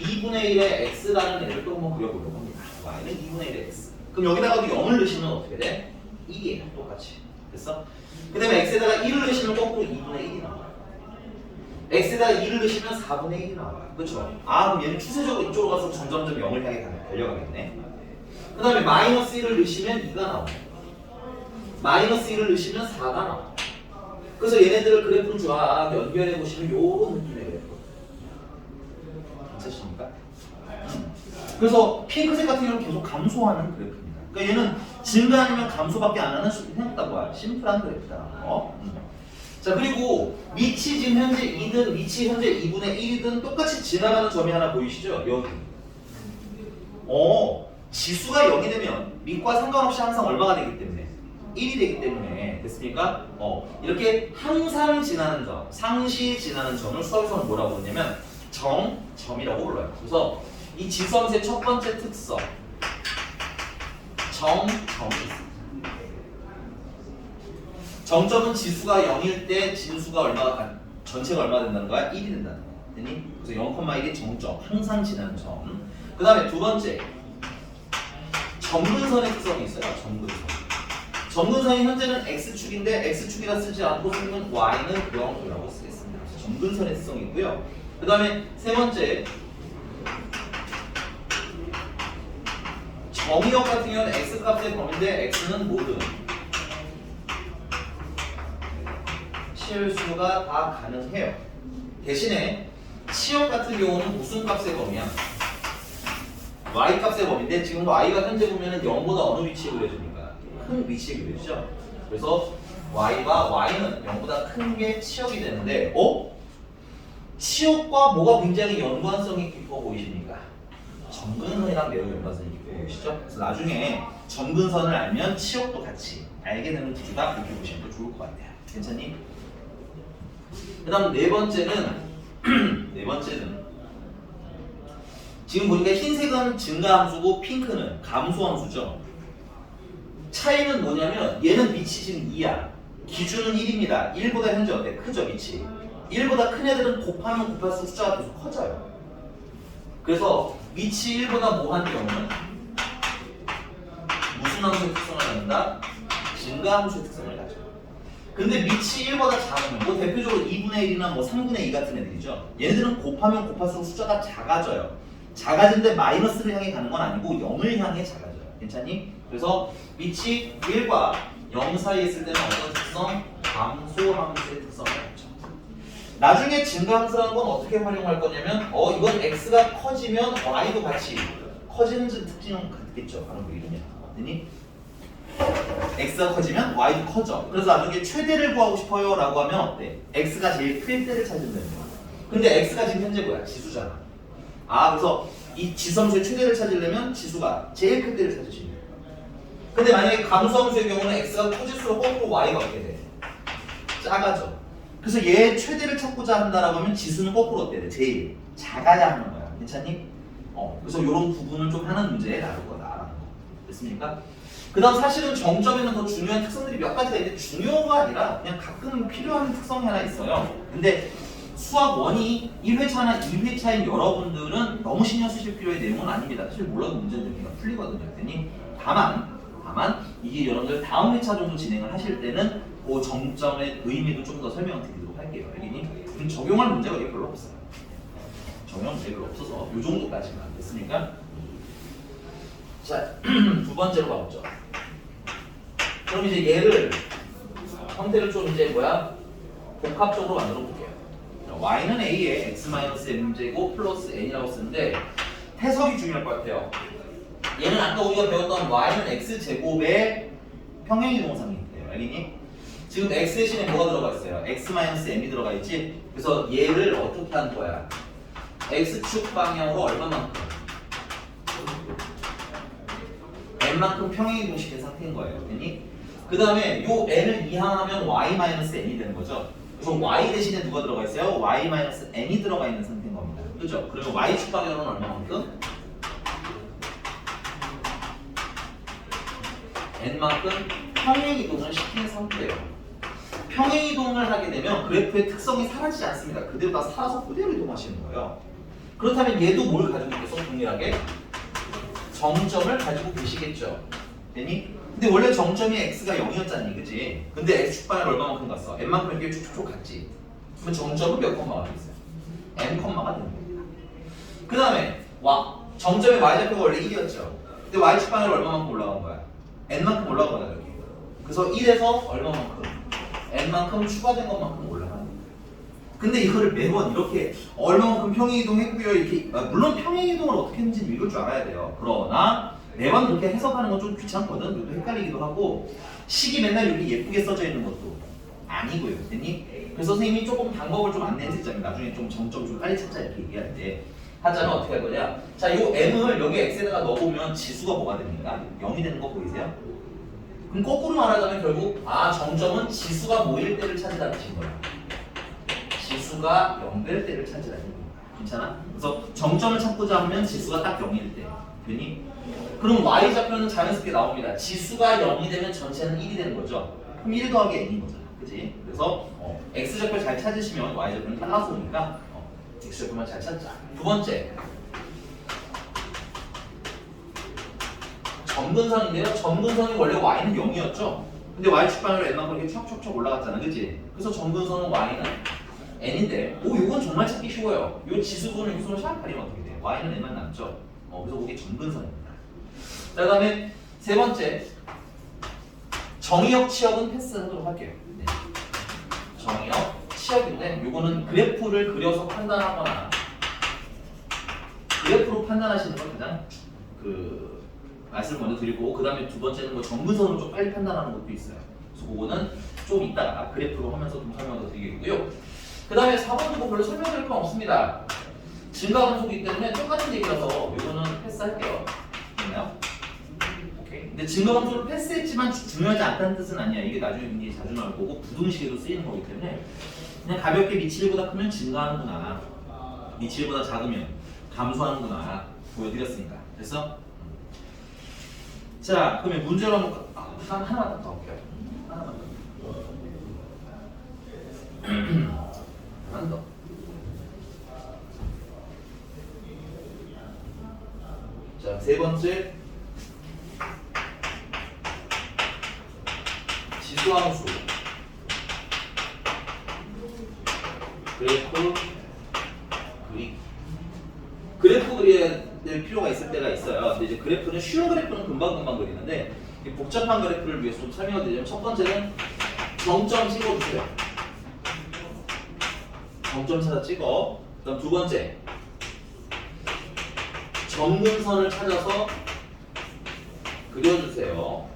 2분의 1의 x라는 애를 또 한번 그려보려고 합니다. y는 2분의 1의 x. 그럼 여기다가도 0을 넣으시면 어떻게 돼? 2예요. 똑같이. 됐어? 그 다음에 x에다가 1을 넣으시면 거꾸로 2분의 1이 나와요. x에다가 2를 넣으시면 4분의 1이 나와요. 그렇죠? 그럼 얘는 추세적으로 이쪽으로 가서 점점점 0을 향해 달려가겠네. 그 다음에 마이너스 1을 넣으시면 2가 나와요. 마이너스 1을 넣으시면 4가 나와요. 그래서 얘네들을 그래프로 쫙 연결해 보시면 요런 느낌의 그래프. 괜찮습니까? 그래서 핑크색 같은 경우는 계속 감소하는 그래프입니다. 그러니까 얘는 증가 아니면 감소밖에 안 하는 생각보다 뭐야? 심플한 그래프다. 자, 그리고 밑이 지금 현재 2든 밑이 현재 2분의 1이든 똑같이 지나가는 점이 하나 보이시죠? 여기. 지수가 0이 되면 밑과 상관없이 항상 얼마가 되기 때문에 1이 되기 때문에 됐습니까? 이렇게 항상 지나는 점, 상시 지나는 점을 수학에서는 뭐라고 부르냐면 정점이라고 불러요. 그래서 이 지수함수의 첫 번째 특성 정점이 있습니다. 정점은 지수가 0일 때 진수가 전체가 얼마 된다는 거야? 1이 된다는 거야. 됐니? 그래서 0,1이 정점, 항상 지나는 점. 그 다음에 두 번째 점근선의 특성이 있어요. 점근선. 점근선이 현재는 x축인데 x축이라 쓰지 않고 쓰면 y는 0이라고 쓰겠습니다. 점근선의 특성이 있고요. 그 다음에 세 번째 정의역 같은 경우는 x값의 범위인데 x는 모든 실수가 다 가능해요. 대신에 치역 같은 경우는 무슨 값의 범위야? y 값의 범위인데 지금 y가 현재 보면은 0보다 어느 위치에 그려집니까? 큰 위치에 그려지죠. 그래서 y는 0보다 큰 게 치역이 되는데 치역과 뭐가 굉장히 연관성이 깊어 보이십니까? 점근선이랑 매우 연관성이 깊어 보이시죠? 그래서 나중에 점근선을 알면 치역도 같이 알게 되는 구조다 그렇게 보시면 더 좋을 것 같아요. 괜찮니? 그 다음 네 번째는 지금 보니까 흰색은 증가함수고 핑크는 감소함수죠. 차이는 뭐냐면 얘는 밑이 지금 2야. 기준은 1입니다. 1보다 현재 어때? 크죠 밑이. 1보다 큰 애들은 곱하면 곱할수록 숫자가 계속 커져요. 그래서 밑이 1보다 뭐한 경우는 무슨 함수의 특성을 갖는다? 증가함수의 특성을 가져. 근데 밑이 1보다 작으면 뭐 대표적으로 2분의 1이나 뭐 3분의 2 같은 애들이죠. 얘네들은 곱하면 곱할수록 숫자가 작아져요. 작아지는데 마이너스를 향해 가는 건 아니고 0을 향해 작아져요. 괜찮니? 그래서 밑이 1과 0 사이에 있을 때는 어떤 특성? 감소함수의 특성을 갖죠. 나중에 증가함수라는 건 어떻게 활용할 거냐면 이건 x가 커지면 y도 같이 커지는 특징은 같겠죠. 바로 그 이름이야. 맞니? x가 커지면 y도 커져. 그래서 나중에 최대를 구하고 싶어요 라고 하면 어때? x가 제일 클 때를 찾으면 되는 거야. 근데 x가 지금 현재 뭐야? 지수잖아. 그래서 이 지수함수의 최대를 찾으려면 지수가 제일 클 때를 찾으시면 돼요. 근데 만약에 감소함수의 경우는 x가 커질수록 거꾸로 y가 어떻게 돼? 작아져. 그래서 얘 최대를 찾고자 한다라고 하면 지수는 거꾸로 어때야 돼? 제일 작아야 하는 거야. 괜찮니? 그래서 이런 부분을 좀 하는 문제에 나올 거다라는 거. 됐습니까? 그 다음 사실은 정점에는 더 중요한 특성들이 몇 가지가 있는데 중요가 아니라 그냥 가끔 필요한 특성이 하나 있어요. 근데 수학 1이 1회차나 2회차인 여러분들은 너무 신경 쓰실 필요의 내용은 아닙니다. 사실 몰라도 문제는 그냥 풀리거든요. 그랬더니 다만 이게 여러분들 다음 회차 정도 진행을 하실 때는 그 정점의 의미도 좀 더 설명을 드리도록 할게요. 알겠니? 적용할 문제가 이게 별로 없어요. 적용할 문제가 별로 없어서 이 정도까지만 됐습니까? 자, 두 번째로 가보죠. 그럼 이제 얘를 형태를 좀 이제 복합적으로 만들어 볼게요. y는 a에 x-m제곱 플러스 n이라고 쓰는데 해석이 중요할 것 같아요. 얘는 아까 우리가 배웠던 y는 x제곱의 평행이동 동상이에요. 알겠니? 지금 x 대신에 뭐가 들어가 있어요? x-m이 들어가 있지? 그래서 얘를 어떻게 한 거야? x축 방향으로 얼마만큼? n만큼 평행이동시킨 상태인 거예요. 알겠니? 그 다음에 요 n을 이항하면 y-n이 되는 거죠. 그래서 y 대신에 누가 들어가 있어요? y-n이 들어가 있는 상태인 겁니다. 그죠? 그러면 y축 방향은 얼마만큼? n만큼 평행이동을 시킨 상태예요. 평행이동을 하게 되면 그래프의 특성이 사라지지 않습니다. 그대로 다 살아서 그대로 이동하시는 거예요. 그렇다면 얘도 뭘 가지고 있겠어? 동일하게 정점을 가지고 계시겠죠. 되니? 근데 원래 정점이 x가 0이었잖니, 그치? 근데 x축 방향을 얼마만큼 갔어? n만큼 이렇게 쭉쭉쭉 갔지. 그럼 정점은 몇 콤마가 되겠어요? n 콤마가 되는 겁니다. 그 다음에 정점의 y좌표가 원래 1이었죠. 근데 y축 방향을 얼마만큼 올라간 거야? n만큼 올라간 거다, 여기. 그래서 1에서 얼마만큼? n만큼 추가된 것만큼 올라가는 거예요. 근데 이거를 매번 이렇게 얼마만큼 평행이동했고요, 이렇게 물론 평행이동을 어떻게 했는지 읽을 줄 알아야 돼요. 그러나 매번 그렇게 해석하는 건 좀 귀찮거든. 또 헷갈리기도 하고 식이 맨날 여기 예쁘게 써져 있는 것도 아니고요. 됐니? 그래서 선생님이 조금 방법을 좀 안내해 드리자면 나중에 좀 정점 좀 빨리 찾자 이렇게 얘기할 때 하자면 어떻게 할 거냐? 자, 요 m을 여기 x에다가 넣어보면 지수가 뭐가 됩니까? 0이 되는 거 보이세요? 그럼 거꾸로 말하자면 결국 정점은 지수가 모일 때를 찾으라는 뜻인 거야. 지수가 0될 때를 찾으라는 거야. 괜찮아? 그래서 정점을 찾고자 하면 지수가 딱 0일 때. 되니? 그럼 y좌표는 자연스럽게 나옵니다. 지수가 0이 되면 전체는 1이 되는 거죠. 그럼 1 더하기 n인 거잖아. 그치? 그래서 x좌표 잘 찾으시면 y좌표는 따라서 오니까 x좌표만 잘 찾자. 두 번째. 점근선인데요. 점근선이 원래 y는 0이었죠. 근데 y축방으로 n만큼 이렇게 척척척 올라갔잖아. 그치? 그래서 점근선은 y는 n인데 요건 정말 찾기 쉬워요. 요 지수분을 유수로 샥 가리면 어떻게 돼요? y는 n만 남죠. 그래서 그게 점근선입니다. 자, 그 다음에 세 번째. 정의역 치역은 패스하도록 할게요. 네. 정의역 치역인데 요거는 그래프를 그려서 판단하거나 그래프로 판단하시는 걸 그냥 말씀을 먼저 드리고, 그 다음에 두 번째는 뭐 점근선으로 좀 빨리 판단하는 것도 있어요. 그래서 그거는 좀 이따가 그래프로 하면서 좀 설명을 드리겠고요. 그 다음에 4번도 뭐 별로 설명드릴 건 없습니다. 증가함수이기 때문에 똑같은 얘기라서 이거는 패스할게요. 됐나요? 오케이. 근데 증가함수를 패스했지만 중요하지 않다는 뜻은 아니야. 이게 나중에 문제에 자주 나올 거고 부등식에도 쓰이는 거기 때문에 그냥 가볍게 미치 1보다 크면 증가하는구나, 미치 1보다 작으면 감소하는구나 보여드렸으니까. 됐어? 자, 그러면 문제로 한번 하나만 더 할게요. 하나만 더. 자, 세 번째. 지수함수. 그래프 그리기. 그래프 그려야 될 필요가 있을 때가 있어요. 근데 이제 그래프는 쉬운 그래프는 금방금방 그리는데 복잡한 그래프를 위해서 좀 설명을 드리자면, 첫 번째는 정점 찍어주세요. 정점 찾아 찍어. 그다음 두 번째, 점근선을 찾아서 그려주세요.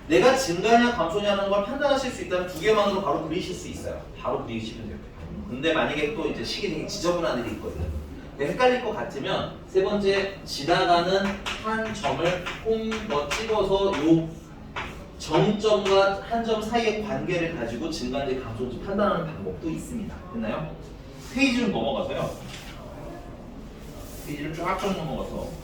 내가 증가냐 감소냐는 걸 판단하실 수 있다면 두 개만으로 바로 그리실 수 있어요. 바로 그리시면 돼요. 근데 만약에 또 이제 식이 되게 지저분한 애들이 있거든. 헷갈릴 것 같으면 세 번째, 지나가는 한 점을 꼭 찍어서 요 정점과 한 점 사이의 관계를 가지고 증가인지 감소인지 판단하는 방법도 있습니다. 됐나요? 페이지를 넘어가서요. 페이지를 쫙쫙 넘어가서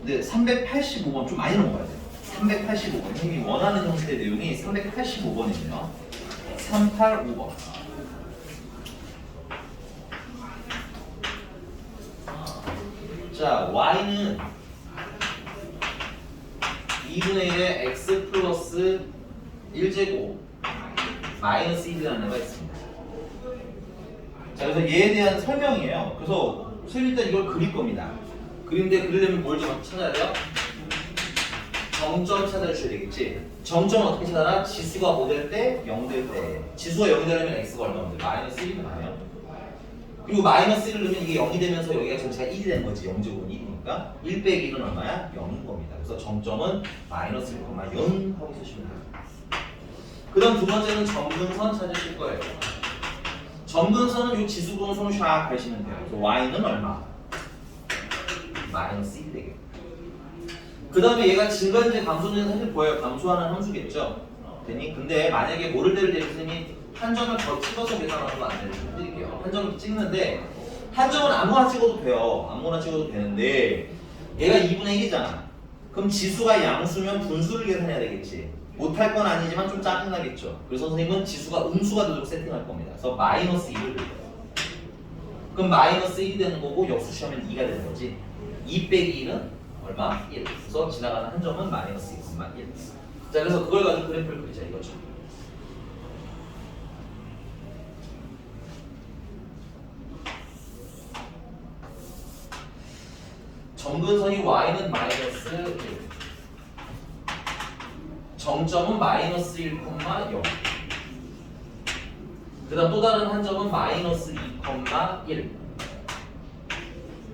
네, 385번 좀 많이 넘어가야 돼요. 385번. 형이 원하는 형태의 내용이 385번이네요. 385번. 자, y는 2분의 1의 x 플러스 1제곱 마이너스 1이라는 애가 있습니다. 자, 그래서 얘에 대한 설명이에요. 그래서 선생님 일단 이걸 그릴 겁니다. 그런데 그리려면 뭘 좀 찾아야 돼요? 정점 찾아주셔야 되겠지. 정점은 어떻게 찾아라? 지수가 5 될 때, 0 될 때. 지수가 0이 되려면 x가 얼마면 돼? 마이너스 1이 나와요. 그리고 마이너스 1을 넣으면 이게 0이 되면서 여기가 전체가 1이 되는 거지. 0제곱은 1이니까 1 빼기 1은 얼마야? 0인 겁니다. 그래서 정점은 마이너스 1,0 하고 쓰시면 돼요. 그 다음 두 번째는 점근선 찾으실 거예요. 점근선은 이 지수분선을 샥 하시면 돼요. 그래서 y는 얼마? 마이너스 1 되게. 그 다음에 얘가 증가인지 감소인지 사실 보여요. 감소하는 함수겠죠. 되니? 근데 만약에 모를 때를 대해 선생님이 한 점을 더 찍어서 계산하는 거 안내를 좀 드릴게요. 한 점을 찍는데 한 점은 아무거나 찍어도 돼요. 아무거나 찍어도 되는데 얘가 2분의 1이잖아. 그럼 지수가 양수면 분수를 계산해야 되겠지. 못할 건 아니지만 좀 짜증나겠죠. 그래서 선생님은 지수가 음수가 되도록 세팅할 겁니다. 그래서 마이너스 2를 넣어요. 그럼 마이너스 1이 되는 거고 역수시하면 2가 되는 거지. 2 빼기 1은 얼마? 1. 그래서 지나가는 한 점은 마이너스 2,1. 자, 그래서 그걸 가지고 그래프를 그리자 이거죠. 점근선이 y는 마이너스 1. 정점은 마이너스 1,0. 그 다음 또 다른 한 점은 마이너스 2,1.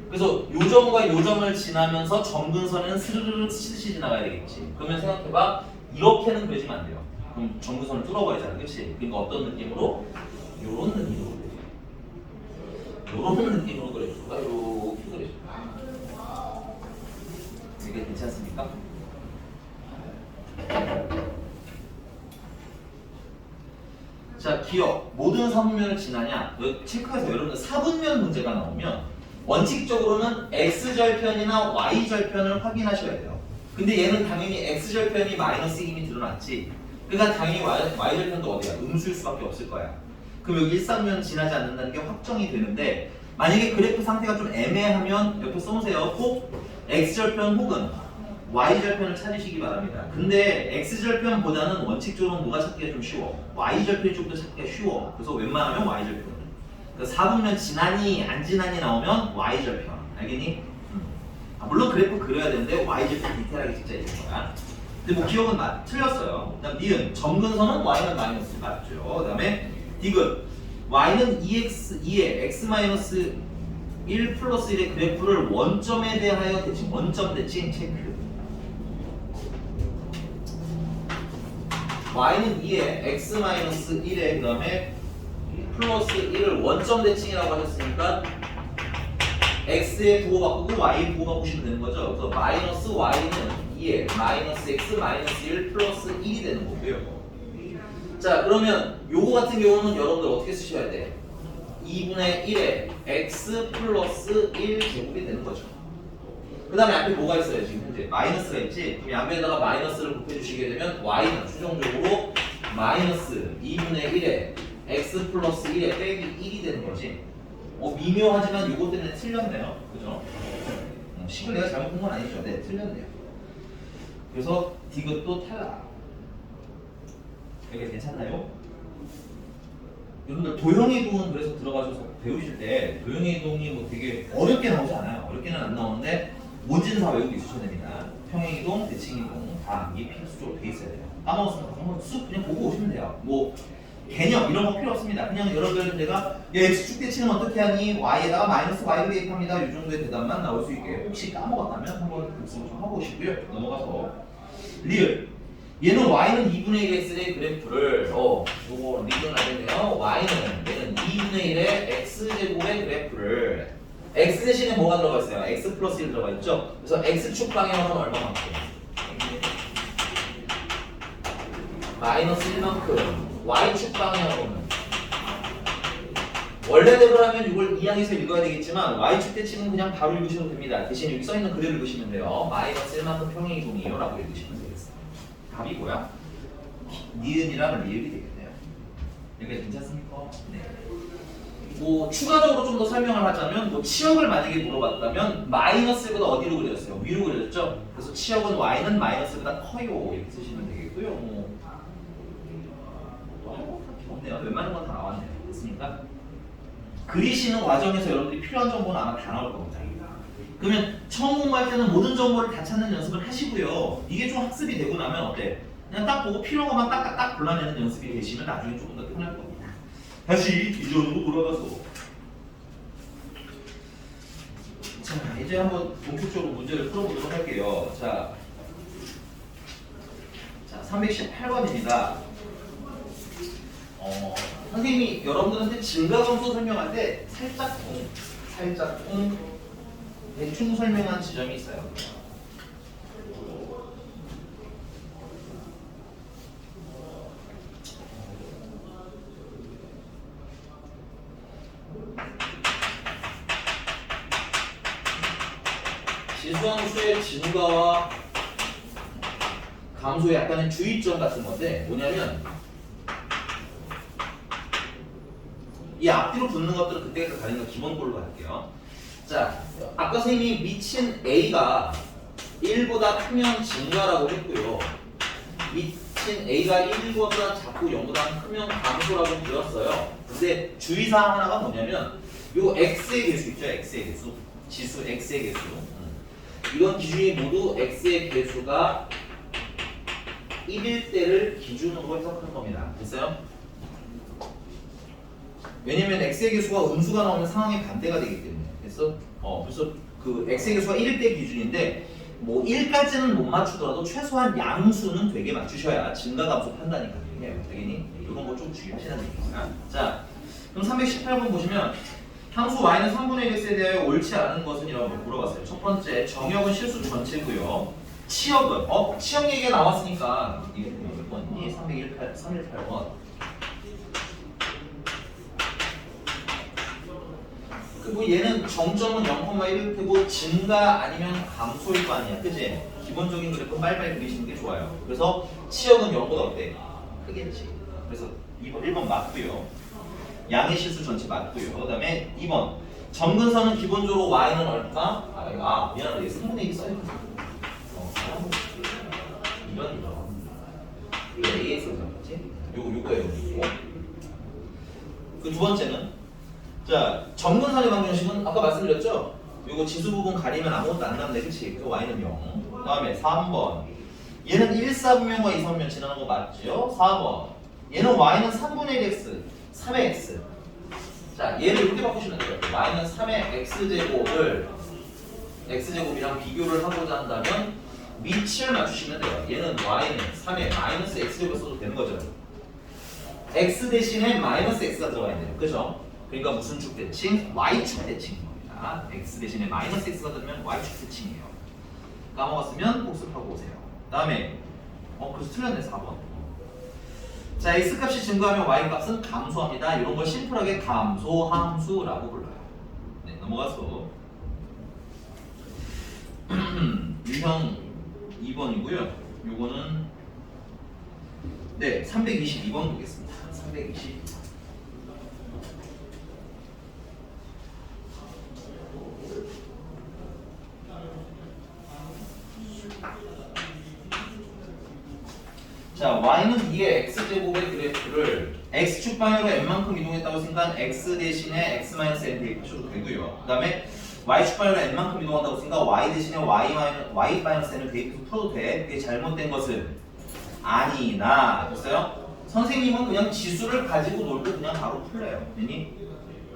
그래서 요 점과 요 점을 지나면서 점근선은 스르르르 스치듯이 지나가야 되겠지. 그러면 생각해봐. 이렇게는 그려지면 안 돼요. 그럼 정근선을 뚫어버리잖아, 그렇지? 그러니까 어떤 느낌으로? 요런 느낌으로 그래. 요런 느낌으로 그려줄까? 이렇게 그려줄까? 이게 괜찮습니까? 자, 기억. 모든 사분면을 지나냐? 체크해서 여러분들 사분면 문제가 나오면 원칙적으로는 x절편이나 y절편을 확인하셔야 돼요. 근데 얘는 당연히 x절편이 마이너스 이미 드러났지. 그러니까 당연히 y절편도 어디야? 음수일 수밖에 없을 거야. 그럼 여기 일사분면 지나지 않는다는 게 확정이 되는데 만약에 그래프 상태가 좀 애매하면 옆에 써놓으세요. 꼭 x절편 혹은 y절편을 찾으시기 바랍니다. 근데 x절편보다는 원칙적으로 뭐가 찾기가 좀 쉬워. y절편이 좀 더 찾기가 쉬워. 그래서 웬만하면 y절편. 그러니까 사분면 지나니 안 지나니 나오면 y절편. 알겠니? 물론 그래프 그려야 되는데 y절편 디테일하게 진짜 있는 거야. 근데 뭐 기억은 틀렸어요. 그다음 니은 점근선은 y는 마이너스 맞죠. 그다음에 디귿 y는 2에 x 마이너스 1 플러스 1의 그래프를 원점에 대하여 대칭, 원점 대칭 체크. y는 2에 x 마이너스 1에 그 다음에 플러스 1을 원점 대칭이라고 하셨으니까 x에 부호 바꾸고 y에 부호 바꾸시면 되는 거죠. 그래서 마이너스 y는 2에 마이너스 x 마이너스 1 플러스 1이 되는 거고요. 자, 그러면 요거 같은 경우는 여러분들 어떻게 쓰셔야 돼? 2분의 1에 x 플러스 1 제곱이 되는 거죠. 그 다음에 앞에 뭐가 있어요? 지금 현재 마이너스가 있지? 그럼 양변에다가 마이너스를 곱해주시게 되면 y는 최종적으로 마이너스 2분의 1에 x 플러스 1에 빼기 1이 되는 거지. 미묘하지만 요거 때문에 틀렸네요. 그죠? 식을 내가 잘못 본 건 아니죠. 네, 틀렸네요. 그래서 디귿도 탈락. 이게 괜찮나요? 여러분들 도형이동은 그래서 들어가셔서 배우실 때 도형이동이 뭐 되게 어렵게 나오지 않아요. 어렵게는 안 나오는데 뭔지는 다 외우고 있으셔야 됩니다. 평행이동, 대칭이동 다 암기 필수적으로 돼 있어야 돼요. 까먹었으면 한번 쑥 그냥 보고 오시면 돼요. 뭐 개념 이런 거 필요 없습니다. 그냥 여러분들 내가 야 x축 대칭은 어떻게 하니? y에다가 마이너스 y를 대입합니다. 이 정도의 대답만 나올 수 있게 혹시 까먹었다면 한번 복습 좀 하고 오시고요. 넘어가서 리을 얘는 y는 2분의 1 x의 그래프를 요거 리을은 알겠네요. y는 얘는 2분의 1의 x제곱의 그래프를 x 대신에 뭐가 들어가 있어요? x 플러스 1 들어가 있죠? 그래서 x축 방향은 얼마만큼? 마이너스 1만큼. y축 방향으로는 원래대로라면 이걸 이항에서 읽어야 되겠지만 y축 대칭은 그냥 바로 읽으셔도 됩니다. 대신 여기 써있는 그대로 읽으시면 돼요. 마이너스 1만큼 평행이동이에요 라고 읽으시면 되겠어요. 답이 뭐야? 니은이랑 리을이 되겠네요. 여기까지 괜찮습니까? 네. 뭐 추가적으로 좀 더 설명을 하자면 뭐 치역을 만약에 물어봤다면 마이너스보다 어디로 그려졌어요? 위로 그려졌죠? 그래서 치역은 y는 마이너스보다 커요 이렇게 쓰시면 되겠고요. 뭐 또 할 것밖에 없네요. 웬만한 건 다 나왔네요. 됐습니까? 그리시는 과정에서 여러분들이 필요한 정보는 아마 다 나올 겁니다. 그러면 처음 공부할 때는 모든 정보를 다 찾는 연습을 하시고요. 이게 좀 학습이 되고 나면 어때? 그냥 딱 보고 필요한 것만 딱딱딱 골라내는 연습이 되시면 나중에 조금 더 편할 겁니다. 다시 이전으로 돌아가서 자 이제 한번 본격적으로 문제를 풀어보도록 할게요. 자 318번입니다. 선생님이 여러분들한테 증가함수 설명할 때 살짝 대충 설명한 지점이 있어요. 지수함수의 증가와 감소의 약간의 주의점 같은 건데 뭐냐면 이 앞뒤로 붙는 것들은 그때그때 다른 거 기본꼴로 할게요. 자, 아까 선생님이 미친 A가 1보다 크면 증가라고 했고요. 미친 A가 1보다 작고 0보다 크면 감소라고 드렸어요. 근데 주의사항 하나가 뭐냐면 요 X의 개수 있죠? X의 개수. 지수 X의 개수. 이건 기준이 모두 X의 개수가 1일 때를 기준으로 해석하는 겁니다. 됐어요? 왜냐면 x의 개수가 음수가 나오면 상황이 반대가 되기 때문에. 그래서 그래서 그 x의 개수가 1일 때 기준인데 뭐 1까지는 못 맞추더라도 최소한 양수는 되게 맞추셔야 증가 감소 판단이 가능해요. 해요. 되겠니? 이런 거 좀 주의하시라는 얘기입니다. 자, 그럼 318번 보시면 함수 y는 3분의 1x에 대하여 옳지 않은 것은? 이라고 물어봤어요. 첫 번째, 정역은 실수 전체고요. 치역은 치역 얘기가 나왔으니까 이게 몇 번이니? 318번. 그리고 얘는 정점은 0,1일 테고 증가 아니면 감소일 거 아니야, 그지? 기본적인 그래프 빨리빨리 그리시는 게 좋아요. 그래서 치역은 0보다 어때? 크겠지. 그래서 1번 맞고요. 양의 실수 전체 맞고요. 그 다음에 2번 점근선은 기본적으로 y는 얼마? 미안하다. 3분의 1이 써있거든. 이런 이거 A에서 잡았지? 요거예요. 요거. 그 두 번째는 자 점근선의 방정식은 아까 말씀드렸죠? 요거 지수 부분 가리면 아무것도 안 남네, 그치? 그래서 y는 0. 그 다음에 3번 얘는 1사분면과 2사분면 지나는 거 맞죠? 4번 얘는 y는 3분의 1x 3의 x. 자, 얘를 이렇게 바꾸시면 돼요. y는 3의 x제곱을 x제곱이랑 비교를 하고자 한다면 위치를 맞추시면 돼요. 얘는 y는 3의 마이너스 x제곱을 써도 되는 거죠. x 대신에 마이너스 x가 들어가 있네요. 그죠? 그러니까 무슨 축 대칭? y축 대칭인 겁니다. x 대신에 마이너스 x가 들면 y축 대칭이에요. 까먹었으면 복습하고 오세요. 그 다음에 그래서 틀렸네. 4번. 자, x값이 증가하면 y값은 감소합니다. 이런 걸 심플하게 감소함수라고 불러요. 네, 넘어가서 유형 2번이고요. 요거는 네, 322번 보겠습니다. 320. 자, y는 2의 x제곱의 그래프를 x축 방향으로 n만큼 이동했다고 생각한 x 대신에 x-n 대입하셔도 되고요. 그 다음에 y축 방향으로 n만큼 이동한다고 생각한 y 대신에 y-n을 대입해서 풀어도 돼. 그게 잘못된 것은 아니나. 됐어요? 선생님은 그냥 지수를 가지고 놀고 그냥 바로 풀래요. 됐니?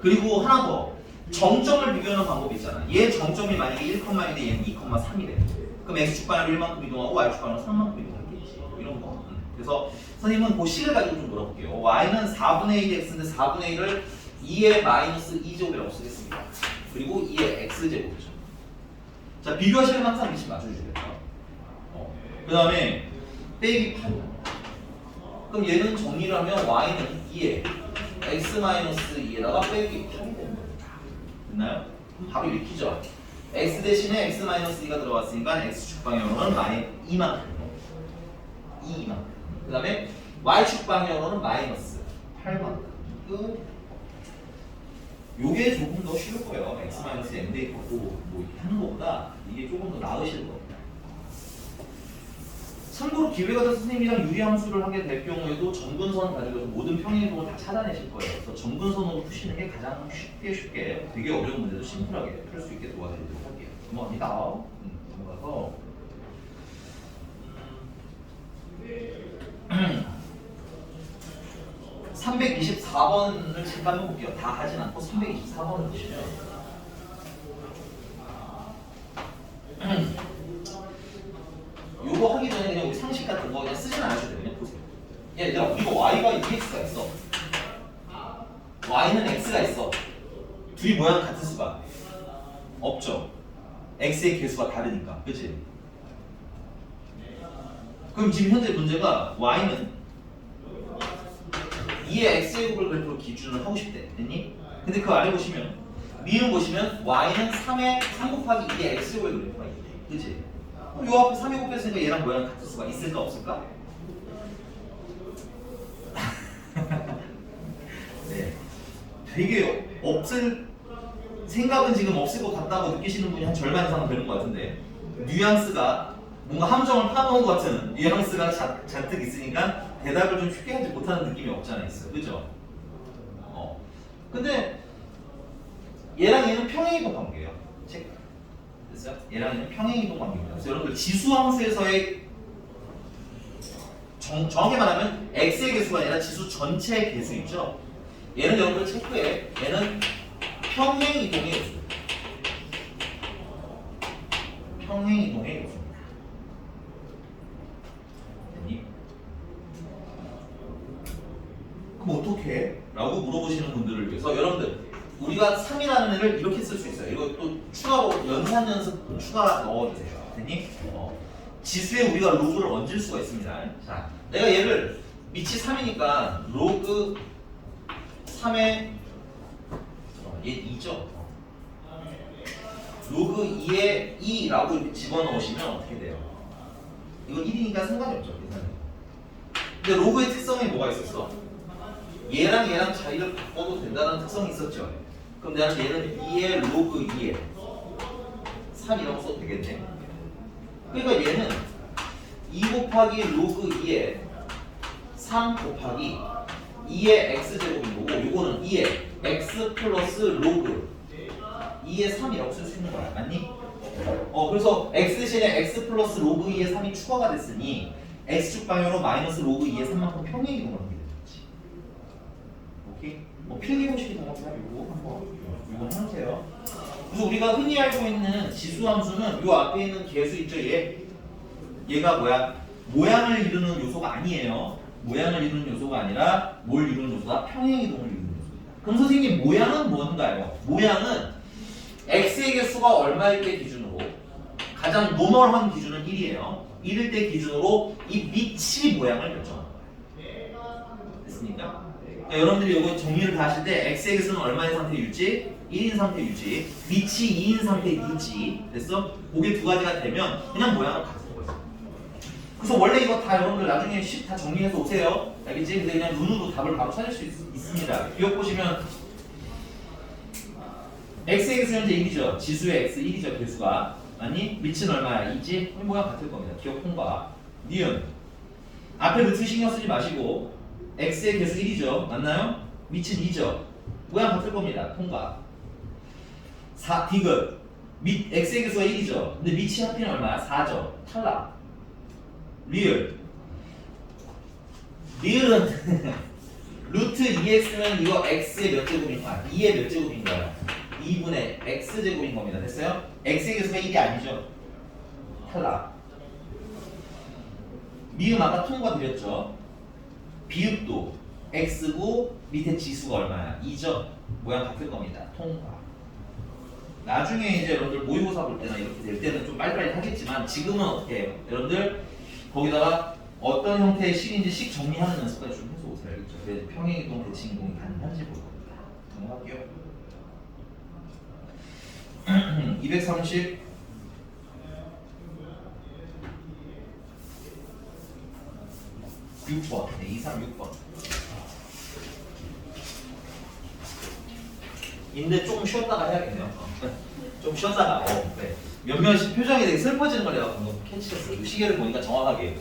그리고 하나 더. 정점을 비교하는 방법이 있잖아. 얘 정점이 만약에 1,1인데 얘는 2,3이래. 그럼 x축 방향으로 1만큼 이동하고 y축 방향으로 3만큼 이동하겠지. 이런 거. 그래서 선생님은 그 식을 가지고 좀 물어볼게요. y는 4분의 1이 x인데 4분의 1을 2의 마이너스 2제곱이라고 쓰겠습니다. 그리고 2의 x제곱이죠. 자, 비교하시면 항상 위치 맞춰주시겠다. 그 다음에 빼기 8. 그럼 얘는 정리를 하면 y는 2의 x 마이너스 2에다가 빼기 8이 되는 겁니다. 됐나요? 그럼 바로 읽히죠. x 대신에 x 마이너스 2가 들어갔으니까 x축 방향으로는 -2만큼. 2만큼. 그 다음에 y축 방향으로는 마이너스 8만큼. 끝. 요게 조금 더 쉬울 거예요. x-n 대입하고 뭐 이렇게 하는 것보다 이게 조금 더 나으실 겁니다. 참고로 기회가 돼서 선생님이랑 유리함수를 하게 될 경우에도 점근선 가지고 모든 평행이동을 다 찾아내실 거예요. 그래서 점근선으로 푸시는 게 가장 쉽게 되게 어려운 문제도 심플하게 풀 수 있게 도와드리도록 할게요. 넘어갑니다. 넘어가서 324번을 잠깐 해볼게요. 다 하진 않고 324번을 보시면 요거 하기 전에 그냥 우리 상식 같은 거 그냥 쓰진 않으셔도 돼요. 그냥 보세요. 얘들아, 우리가 y가 2x가 있어. y는 x가 있어. 둘이 모양 같을 수가 없죠. x의 개수가 다르니까. 그치? 그럼 지금 현재 문제가 y는 2의 x제곱을 그래프로 기준을 하고 싶대. 됐니? 근데 그 아래 보시면 미음 보시면 y는 3 곱하기 2의 x제곱의 그래프가 있대. 그치? 그럼 요 앞에 3이 곱했으니까 얘랑 모양 같을 수가 있을까 없을까? 네. 되게 없을 생각은 지금 없을 것 같다고 느끼시는 분이 한 절반 이상은 되는 것 같은데 뉘앙스가 뭔가 함정을 파놓은 것 같은 뉘앙스가 잔뜩 있으니까 대답을 좀 쉽게 하지 못하는 느낌이 없지 않아 있어. 그죠? 근데 얘랑 얘는 평행이동 관계예요. 체크. 됐어요? 얘랑 얘는 평행이동 관계입니다. 그래서 여러분들 지수함수에서의 정확히 말하면 x의 개수가 아니라 지수 전체의 개수 있죠? 얘는 여러분들 체크해. 얘는 평행이동의 요소. 평행이동의 요소입니다. 됐니? 물어보시는 분들을 위해서 여러분들 우리가 3이라는 애를 이렇게 쓸 수 있어요. 이거 또 추가로 연산 연습 추가 넣어주세요. 됐니? 지수에 우리가 로그를 얹을 수가 있습니다. 자, 내가 얘를 밑이 3이니까 로그 3의 얘 2죠. 로그 2에 2라고 이렇게 집어넣으시면 어떻게 돼요? 이건 1이니까 상관이 없죠. 계산은. 근데 로그의 특성이 뭐가 있었어? 얘랑 얘랑 자리를 바꿔도 된다는 특성이 있었죠. 그럼 나는 얘는 2의 로그 2에 3이라고 써도 되겠네. 그러니까 얘는 2 곱하기 로그 2에 3 곱하기 2의 x제곱인 거고 요거는 2의 x 플러스 로그 2의 3이라고 쓸 수 있는 거야. 맞니? 그래서 x 대신에 x 플러스 로그 2의 3이 추가가 됐으니 x축 방향으로 마이너스 로그 2의 3만큼 평행 이동을 하게 되겠지. 오케이? 필기고시기 동작하면 요거 한번 이거 해보세요. 그래서 우리가 흔히 알고 있는 지수 함수는 요 앞에 있는 계수 있죠? 얘가 뭐야? 모양을 이루는 요소가 아니에요. 모양을 이루는 요소가 아니라 뭘 이루는 요소다? 평행 이동을 이루는 요소입니다. 그럼 선생님 모양은 뭔가요? 모양은 x의 개수가 얼마일 때 기준으로 가장 노멀한 기준은 1이에요. 1일 때 기준으로 이 밑이 모양을 결정하는 거예요. 됐습니까? 그러니까 여러분들이 이거 정리를 다 하실 때 x의 개수는 얼마인 상태 유지? 1인 상태 유지, 밑이 2인 상태 유지. 됐어? 그게 두 가지가 되면 그냥 모양을 같은 거예요. 그래서 원래 이거 다 여러분들 나중에 다 정리해서 오세요. 알겠지? 근데 그냥 눈으로 답을 바로 찾을 수 있습니다. 기억 보시면 x의 개수 현재 1이죠. 지수의 x 1이죠. 개수가. 맞니? 밑은 얼마야? 2지? 모양 같을 겁니다. 기억 통과. 니은. 앞에 루트 신경 쓰지 마시고 x의 개수 1이죠. 맞나요? 밑은 2죠. 모양 같을 겁니다. 통과. 디귿. x의 개수가 1이죠. 근데 밑이 하필 얼마야? 4죠. 탈락. 리을. 리을은 루트 2x면 이거 x의 몇 제곱인가? 2의 몇 제곱인가요? 2분의 x제곱인 겁니다. 됐어요? x의 개수가 1이 아니죠? 탈락. 미음 아까 통과 드렸죠? 비읍도 x고 밑에 지수가 얼마야? 2죠? 모양 같을 겁니다. 통과. 나중에 이제 여러분들 모의고사 볼 때나 이렇게 될 때는 좀 빨리빨리 하겠지만 지금은 어떻게 해요? 여러분들 거기다가 어떤 형태의 식인지 식 정리하는 연습까지 좀 해서 오세요. 알겠죠? 그래서 평행이동, 대칭이동이 가능한지 볼 겁니다. 넘어갈게요. 230 6번. 네, 236번. 인데 조금 쉬었다가 해야겠네요. 좀 쉬었다가 네. 몇몇이 표정이 되게 슬퍼지는 걸 내가 방금 캐치했어요. 이 시계를 보니까 정확하게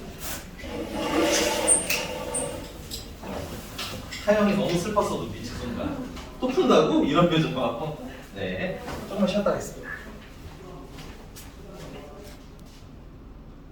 하영이 너무 슬펐어도 미친 순간 또 푼다고? 이런 표정 같고 네, 조금만 쉬었다 하겠습니다.